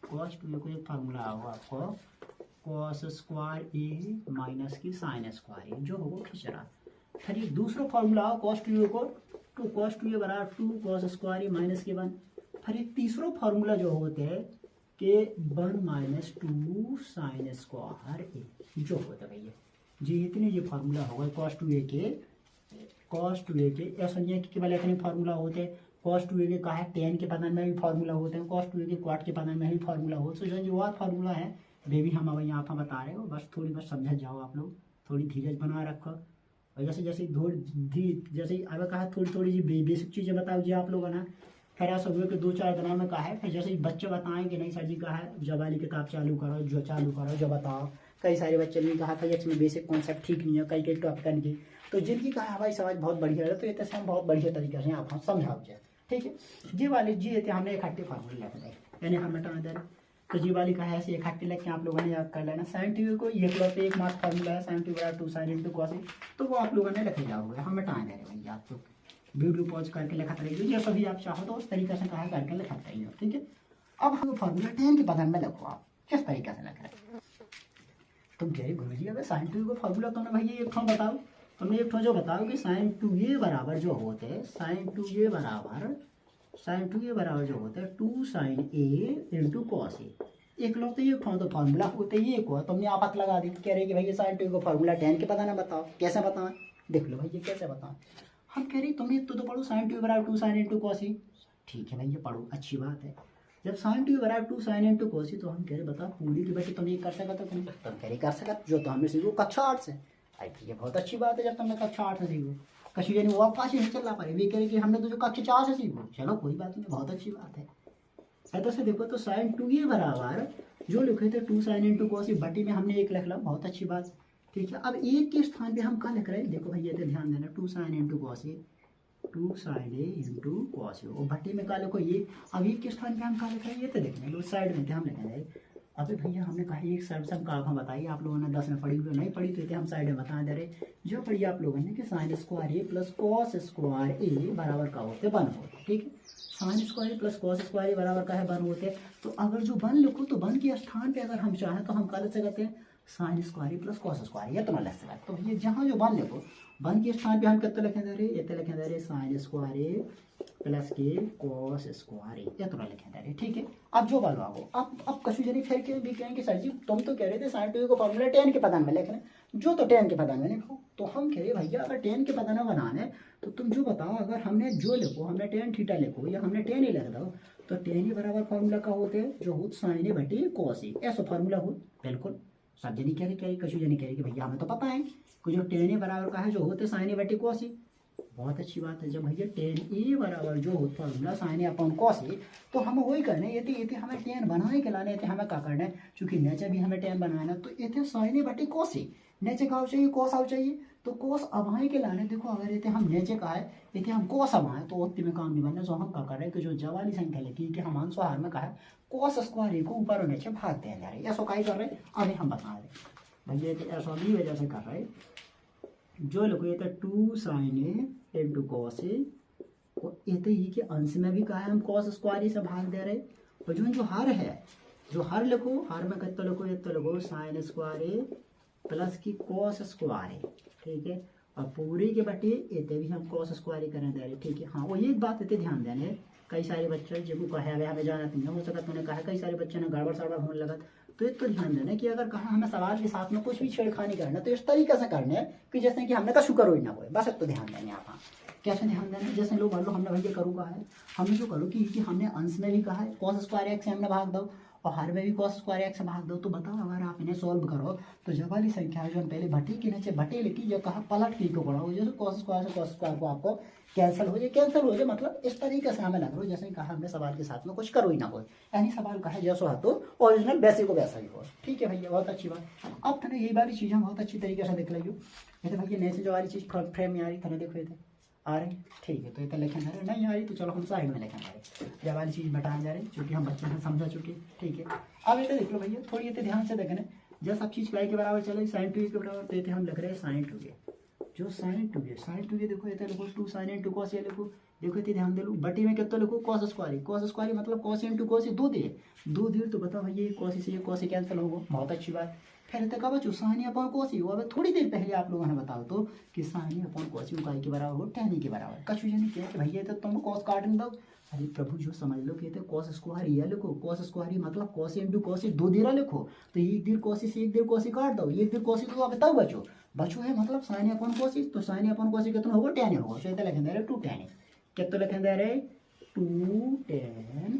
cos 2a को एक फार्मूला आओ आपको cos स्क्वायर a माइनस की साइन स्क्वायर जो होगा खिचरा, फिर एक दूसरा फार्मूला आओ cos 2a को तो cos 2a बराबर 2 cos स्क्वायर a माइनस के 1, फिर एक तीसरा फार्मूला जो होते हैं कि 1 माइनस 2 साइन स्क्वायर ए जो होता है भैया जी इतने ये फार्मूला होगा cos 2a के ऐसा नहीं है कि केवल इतने फार्मूला होते हैं, cos 2a के कहा है tan के पदन में भी फार्मूला होते हैं, cos 2a के क्वाट के पदन में भी फार्मूला होते हैं, जो और फार्मूला है वे भी हम अब यहाँ पर बता रहे हो, बस थोड़ी बस समझ जाओ आप लोग, थोड़ी धीरज बना रखो, और जैसे जैसे जैसे अब कहा थोड़ी थोड़ी जी बेसिक चीज़ें बताओ जी आप लोग है ना, फिर ऐसा हुआ कि 2-4 दिनों में कहा है फिर जैसे बच्चे बताएं कि नहीं सर जी कहा है जब वाली किताब चालू करो जो बताओ कई सारे बच्चों ने कहा था इसमें बेसिक कॉन्सेप्ट ठीक नहीं है, कई कई टॉपिक की, तो जिनकी कहा भाई समझ बहुत बढ़िया है, तो ये हम बहुत बढ़िया तरीके से आप समझाओ जाए। ठीक है, जी वाली जी ये हमने इकट्ठे फार्मूले लेते यानी हम हटा दे रहे, तो जी वाली कहा है ऐसे इकट्ठे लेके आप लोगों ने याद कर लेना। साइन टी को ये तो एक मार्क फार्मूला है, साइन टी बराबर 2 साइन इंटू कॉस, तो वो आप लोगों ने लिखे जाओगे, हम हटा दे रहे भैया, आप लोग वीडियो पॉज करके लिखते रहिए, ये सभी आप चाहो तो उस तरीके से कहा करके लिखते रहिए। ठीक है, अब हम फार्मूला 10 के पदन में लिखो, आप किस तरीके से लिख रहे हैं। तुम कह रही गुरु जी अगर साइन टू को फार्मूला तुमने भैया एक ठो बताओ, तुमने एक ठो जो बताओ कि साइन टू ये बराबर जो होते हैं, साइन टू ये बराबर जो होते हैं 2 sign A into cos A, एक लोग तो ये ठो तो फार्मूला होते ये को तुमने आपत लगा दी, कह रही कि भैया साइन टू को फार्मूला 10 के बताना, बताओ कैसे बताओ, देख लो भैया कैसे बताओ। हम कह रही तुमने तो पढ़ो साइन टू बराबर 2 साइन इंटू कॉस ए, ठीक है भैया पढ़ो, अच्छी बात है। जब साइन टू बराबर 2 साइन इंटू कॉस, तो हम कह रहे बताओ पूरी की बेटी तुम ये कर सकते, तुम कह रही कर सकते जो तो हमने सीखो कक्षा 8 से। आई भैया बहुत अच्छी बात है, जब तुमने कक्षा 8 से सीखो, कक्षा यानी वो आप पास ही चल रहा पाए, वे कह रहे कि हमने तो जो कक्षा 4 से सीखो, चलो कोई बात नहीं, बहुत अच्छी बात है। ऐसा से देखो तो साइन टू ये बराबर जो लिखे थे 2 साइन इंटू कॉस, बटी में हमने एक लिख ला, बहुत अच्छी बात। ठीक है, अब एक के स्थान पे हम क्या लिख रहे हैं, देखो भैया ध्यान देना, 2 sign into cos, 2 sign A into cos, और भट्टी में क्या लिखो ये, अब एक के स्थान पे हम क्या लिख रहे हैं, ये तो देखने लो साइड में थे हम लिखेंगे। अभी भैया हमने कहा एक साइड से हम कहा बताइए, आप लोगों ने 10 में पढ़ी हुई नहीं पढ़ी, तो हम साइड में बता दे रहे, जो पढ़ी आप लोगों ने कि sine square A plus cos square A बराबर का होते 1 होते। ठीक है, sine square plus cos square A बराबर का है 1 होते, तो अगर जो 1 लिखो तो 1 के स्थान पे अगर हम चाहें तो हम क्या लिख सकते हैं, sign square plus cos square, ये तो मैं लिख सकता। तो ये जहाँ जो 1 लिखो 1 के स्थान पे हम कितना लिखें दे रहे, ये तो लिखें दे रहे साइन स्क्वायर प्लस के कॉस स्क्वायर, ये तो लिखें दे रहे। ठीक है, अब जो बालो आओ, अब कशु जनी फिर के भी कहेंगे सर जी तुम तो कह रहे थे साइन टू को फॉर्मूला 10 के पदान में लिखना, जो तो 10 के पदान में लिखो, तो हम कह रहे भैया अगर 10 के पदान बनाना है तो तुम जो बताओ, अगर हमने जो लिखो, हमने tan थीटा लिखो या हमने 10 ही लिख दो, तो 10 ही बराबर फार्मूला का होते हैं जो हो साइन ए बटे कॉस ए, ऐसा फार्मूला हो। बिल्कुल सब जनी कह रही कशु जनी कह रही कि भैया हमें तो पता है कि जो 10 ए बराबर का है जो होते साइन ए बटे कॉस ए, बहुत अच्छी बात है। जब भैया 10 ए बराबर जो होता formula sine A upon cos A, तो हम वही करने ये थे हमें 10 बनाने के लाने थे, हमें क्या करना है, चूंकि नेचर भी हमें 10 बनाना, तो ये थे साइन ए बटे कॉस ए, नेचे का चाहिए कॉस आव चाहिए, तो कॉस अभाई के लाने देखो, अगर ये हम नेचे का है ये हम कॉस अभाए तो उतने में काम नहीं बनना, जो हम क्या कर रहे हैं कि जो जवाली संख्या लिखी कि हम आंसर हार में कहा है कॉस स्क्वायर ए को ऊपर और नीचे भाग दे जा रहे, ऐसा क्या कर रहे हैं अभी हम बता रहे भैया, ऐसा भी वजह से कर रहे जो लिखो ये 2 sign A into cos A, और ये के अंश में भी कहा है हम कॉस स्क्वायर से भाग दे रहे, और जो हर है जो हर लिखो, हर में कितना लिखो, ये तो लिखो साइन स्क्वायर ए प्लस की कॉस स्क्वायर ए। ठीक है, और पूरी के बटे ये भी हम कॉस स्क्वायर करें दे रहे। ठीक है, हाँ वो एक बात इतने ध्यान देने, कई सारे बच्चे जिनको कहा है हमें जाना नहीं हो सकता, तुमने कहा कई सारे बच्चों ने गड़बड़ सड़बड़ होने लगा, तो एक तो ध्यान देना कि अगर कहा हमें सवाल के साथ में कुछ भी छेड़खानी करना तो इस तरीके से करना है कि जैसे कि हमने का शुक्र हो ना कोई, बस एक तो ध्यान देने आप। कैसे ध्यान देना, जैसे लोग मान लो हमने भैया करूँ कहा है, हमने जो करो कि हमने अंश में भी कहा है कॉस स्क्वायर एक्स से हमने भाग दो, और हर में भी कॉस स्क्वायर एक्स से भाग दो, तो बताओ अगर आप इन्हें सॉल्व करो तो जब वाली संख्या है जो हम पहले भट्टी के नीचे भट्टी लिखी, जो कहा पलट की को पढ़ाओ, जैसे कॉस स्क्वायर से कॉस स्क्वायर को आपको कैंसिल हो जाए, मतलब इस तरीके से हमें लग रहा है जैसे कहा हमने सवाल के साथ में कुछ करो ही ना हो, यानी सवाल कहा जैसा हो तो ओरिजिनल वैसे को वैसा ही हो। ठीक है भैया, बहुत अच्छी बात। अब थाने यही वाली चीज़ हम बहुत अच्छी तरीके से देख लियो, ये तो भैया नीचे जो वाली चीज़ फ्रेम में आ रही थाने देखो ये आ रही, ठीक है, तो ये तो लिखे जा रहे नहीं आ रही, तो चलो हम साइड में लिखे जा रहे, जब वाली चीज़ बताया जा रही चूँकि हम बच्चों से समझा चुके। ठीक है, अब ये तो देख लो भैया, थोड़ी ये ध्यान से देखने, जब सब चीज़ पाई के बराबर चले साइन टू के बराबर, तो ये हम लिख रहे हैं साइन टू के, जो साइन टू के देखो ये लिखो 2 साइन इंटू कॉस, ये लिखो देखो इतनी ध्यान दे लो, बटी में कितना लिखो कॉस स्क्वायर मतलब कॉस इंटू कॉस 2 दे, तो बताओ भैया ये कॉस से ये कॉस कैंसिल होगा, बहुत अच्छी बात। फिर तक अब जो साइन अपॉन कॉस हो, अब थोड़ी देर पहले आप लोगों ने बताओ तो कि साइन अपॉन कॉस काय के बराबर हो, tan के बराबर, कछु जन क्या कि भैया तो तुम कॉस काट दो, अरे प्रभु जो समझ लो कि कॉस स्क्वायर ये लिखो, कॉस स्क्वायर मतलब कॉस इंटू कॉस 2 देरा लिखो, तो एक देर कॉस से एक देर कॉस काट दो, एक देर कॉस तो बताओ बचो है मतलब साइन अपॉन कॉस, तो साइन अपॉन कॉस कितना होगा tan होगा, तो इतना लिखें दे रहे 2 tan, कितना लिखें दे रहे 2 tan,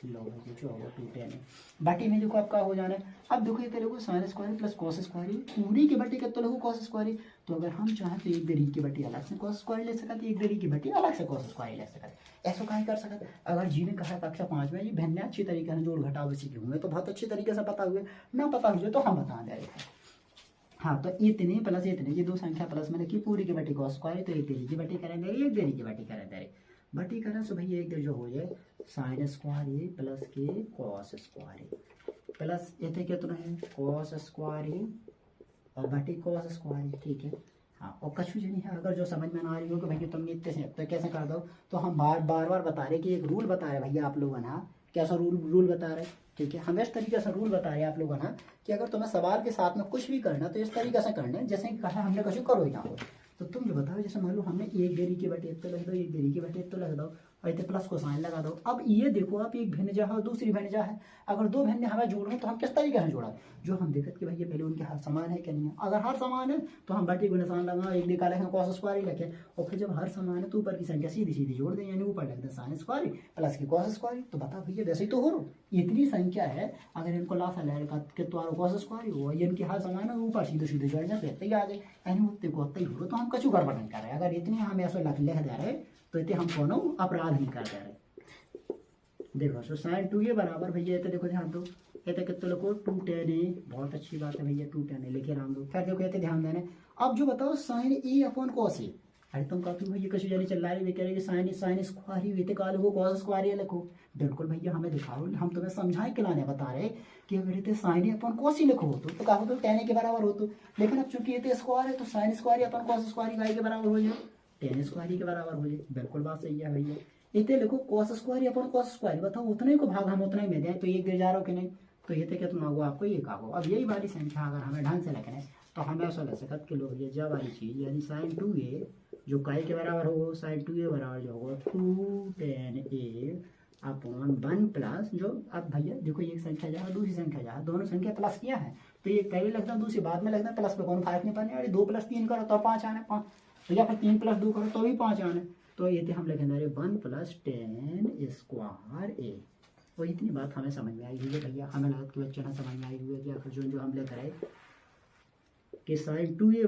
लो भैया जो होगा 2tan बाटी में देखो आपका हो जाना है। अब देखो ये देखो sign square plus cos square पूरी की बटी कितना लोगों कॉस स्क्वायर। तो अगर हम चाहें तो एक दरी की बटी अलग से कॉस स्क्वायर ले सकते, एक दरी की बटी अलग से कॉस स्क्वायर ले सकते। ऐसा कहीं कर सकते। अगर जी ने कहा कक्षा 5 में ये भिन्न अच्छी तरीके से जोड़ घटाव सीखे हुए तो बहुत अच्छी तरीके से पता हुए, ना पता हुए तो हम बता दे रहे हैं। हाँ तो इतने प्लस इतने ये दो संख्या प्लस मैंने की पूरी की बटी कॉस स्क्वायर, तो एक देरी की बटी करें दे रही, एक देरी की बटी करें दे रही। बटी करें तो भैया एक देर जो हो जाए साइन स्क्वायर ए प्लस के कॉस स्क्वायर ए प्लस ये कितना है कॉस स्क्वायर ए और बटी कॉस स्क्वायर, ठीक है। हाँ और कछु नहीं है। अगर जो समझ में ना आ रही हो कि भैया तुम इतने से तो कैसे कर दो, तो हम बार बार बता रहे कि एक रूल बता रहे भैया आप लोगों ने, कैसा रूल बता रहे, ठीक है। हम इस तरीके से रूल बता रहे हैं आप लोगों ने कि अगर तुम्हें सवाल के साथ में कुछ भी करना तो इस तरीके से करना है जैसे कि कहा हमने कुछ करो ही ना हो। तो तुम जो बताओ जैसे मान लो हमने एक देरी की बटे तो लग दो, एक देरी की बटे तो लग दो और इतने प्लस को साइन लगा दो। अब ये देखो आप एक भिन्न है और दूसरी भिन्न है, अगर दो भिन्न हमें जोड़ना तो हम किस तरीके से जोड़ा, जो हम देखते कि भैया पहले उनके हर समान है कि नहीं है। अगर हर समान है तो हम बटे को निशान लगाओ, एक निकाले हैं कॉस स्क्वायर ही लिखे, और फिर जब हर समान है तो ऊपर की संख्या सीधी सीधी जोड़ दें, यानी ऊपर लिख दें साइन स्क्वायर प्लस की कॉस स्क्वायर। तो बताओ भैया वैसे ही तो हो रो इतनी संख्या है, अगर इनको लासा लहर कि तो कॉस स्क्वायर हो इनके हर समान है ऊपर सीधे सीधे जोड़ जाते ही आ जाए, यानी उतने को उतना ही हो। तो हम कछु गड़बड़ नहीं कर रहे। अगर इतनी हम ऐसे लिख दे रहे तो इतने हम कोनो अपराध नहीं कर दे रहे। देखो सो साइन 2a बराबर भैया ये देखो ध्यान दो ये कितने लिखो 2tan a, बहुत अच्छी बात है भैया 2tan a लिखे राम दो। फिर देखो ये ध्यान देना। अब जो बताओ sign A upon cos A, अरे तुम कहते हो भैया कशी जानी चल रही है, कह रहे साइन स्क्वायर ही वेते काल को कॉस स्क्वायर ये लिखो। बिल्कुल भैया हमें दिखाओ, हम तुम्हें समझाए खिलाने बता रहे कि अगर ये साइन ए अपॉन कॉस ही लिखो तो कहो तो tan a के बराबर हो तो, लेकिन अब चूंकि ये स्क्वायर है तो sine square upon cos square के बराबर हो जाए, tan स्क्वायर के बराबर हो जाए। बिल्कुल बात सही है भैया। इतने लिखो cos square upon cos square, बताओ उतने को भाग हम उतना ही में दें तो एक दे जा रहा हो कि नहीं, तो ये कितना होगा आपको ये का होगा। अब यही वाली संख्या अगर हमें ढंग से लिखना है तो हमें ऐसा लग सकता कि लोग ये जब वाली चीज़ यानी साइन 2a जो काय के बराबर होगा साइन 2a बराबर जो होगा 2tan a अपॉन 1 प्लस जो अब भैया देखो एक संख्या जा दूसरी संख्या जा, दोनों संख्या प्लस किया है तो ये पहले लगता है दूसरी बाद में लगता है, प्लस पे कौन फर्क नहीं पड़ने। 2 + 3 करो तो 5 आने 5, तो या फिर 3 + 2 करो तो भी 5 आने। तो ये थे हम लिखेंगे 1 + tan स्क्वायर a। वो इतनी बात हमें समझ में आई हुई है भैया, हमें लगा कि बच्चे ना समझ में आई हुई है कि आखिर जो हम लेकर आए कि साइन 2a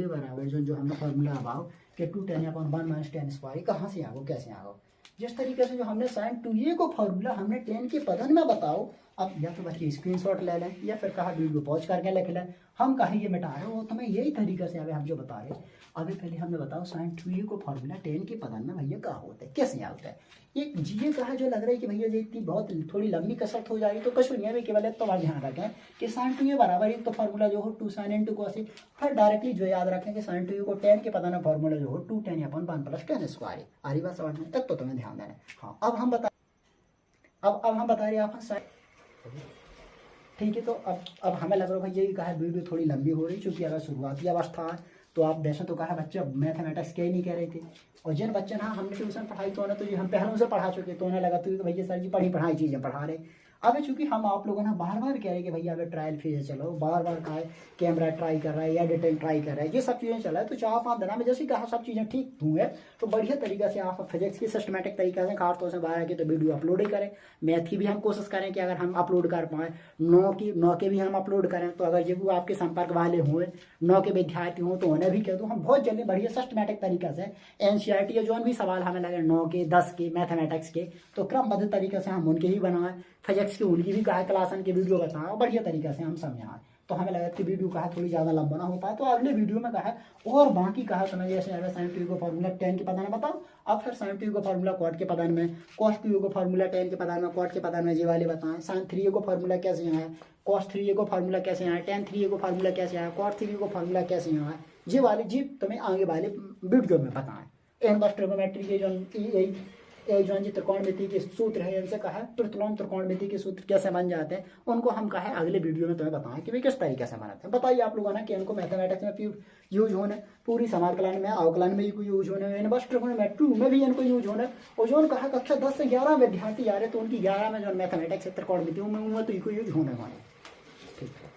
बराबर जो हमने फॉर्मूला अबाव कि 2tan अपॉन 1 - tan स्क्वायर कहाँ से आ गो कैसे आ गो। जिस तरीके से जो हमने साइन 2a को फॉर्मूला हमने tan के पदन में बताओ, अब या तो बच्चे स्क्रीनशॉट ले लें या फिर कहा वीडियो पॉज करके लिख लें, हम कहीं ये मिटा रहे हो तुम्हें यही तरीके से अभी हम जो बता रहे हैं। अभी पहले हमने बताओ साइन 2a को फॉर्मूला tan के पदन में भैया क्या होता है कैसे आता है। एक जीए कहा जो लग रहा है कि भैया जी इतनी बहुत थोड़ी लंबी कसरत हो जाएगी तो कछु नहीं है, केवल तो बात ध्यान रखें कि साइन 2a बराबर एक तो फॉर्मूला जो हो 2 sin × cos, फिर डायरेक्टली जो याद रखें कि साइन 2a को tan के पदन में फॉर्मूला जो हो 2tan अपॉन 1 + tan स्क्वायर। आ रही बात समझ में, तक तो तुम्हें ध्यान देना है। हाँ अब हम बता रहे आप ठीक है। तो अब हमें लग रहा है भैया ये कहा वीडियो थोड़ी लंबी हो रही क्योंकि अगर शुरुआती अवस्था है तो आप वैसे तो कहा बच्चे मैथमेटिक्स के ही नहीं कह रहे थे, और जिन बच्चे ना हमने ट्यूशन पढ़ाई तो तो हम पहले से पढ़ा चुके तो उन्हें लगा तो भैया सर जी पढ़ाई चीज़ें पढ़ा रहे। अब चूंकि हम आप लोगों ने बार बार कह रहे हैं कि भैया अगर ट्रायल फेज चलो, बार बार कहा है कैमरा ट्राई कर रहा है, एडिटिंग ट्राई कर रहा है, ये सब चीज़ें चला है तो 4-5 दिन में जैसे कहा सब चीज़ें ठीक हुए तो बढ़िया तरीके से आप फिजिक्स की सिस्टमेटिक तरीके से खास तौर से बाहर की तो वीडियो अपलोड ही करें। मैथ की भी हम कोशिश करें कि अगर हम अपलोड कर पाएँ, 9 के भी हम अपलोड करें। तो अगर ये वो आपके संपर्क वाले हुए 9 के विद्यार्थी हों तो उन्हें भी कह दूँ हम बहुत जल्दी बढ़िया सिस्टमेटिक तरीके से NCERT या जो भी सवाल हमें लगे 9 के 10 के मैथमेटिक्स के तो क्रमबद्ध तरीके से हम उनके ही बनाएं, फिजिक्स की उनकी भी कहा क्लासन की वीडियो बताएं बढ़िया तरीके से हम समझाएं। तो हमें लगा कि वीडियो कहा थोड़ी ज़्यादा लंबा ना हो पाए तो अगले वीडियो में कहा और बाकी कहा समझ जैसे अगर साइन 2a को फॉर्मूला tan के पदान में बताओ, अब फिर साइन 2a को फॉर्मूला cot के पदान में, cos 2a को फॉर्मूला tan के पदान में, cot के पदान में ये वाले बताएं। साइन 3a को फॉर्मूला कैसे आया, cos 3a को फॉर्मूला कैसे आया, tan 3a को फॉर्मूला कैसे आया, cot 3a को फॉर्मूला कैसे आया, ये वाले जी तुम्हें आगे वाले वीडियो में बताएं। इनवर्स ट्रिग्नोमेट्री के जो त्रिकोणमिति के सूत्र है इनसे कहा प्रतिलोम त्रिकोणमिति के सूत्र कैसे बन जाते हैं उनको हम कहा अगले वीडियो में तुम्हें बताएं कि वे किस तरीके से बनाते हैं। बताइए आप लोगों ने कि इनको मैथमेटिक्स में यूज होने, पूरी समाकलन में अवकलन में यूज होने, इनवर्स ट्रिग्नोमेट्री में भी इनको यूज होने। और जो कहा कक्षा 10 से 11 विद्यार्थी आ रहे तो उनकी 11 में जो मैथमेटिक्स त्रिकोणमिति में तो इनको यूज होने वाले। ठीक है।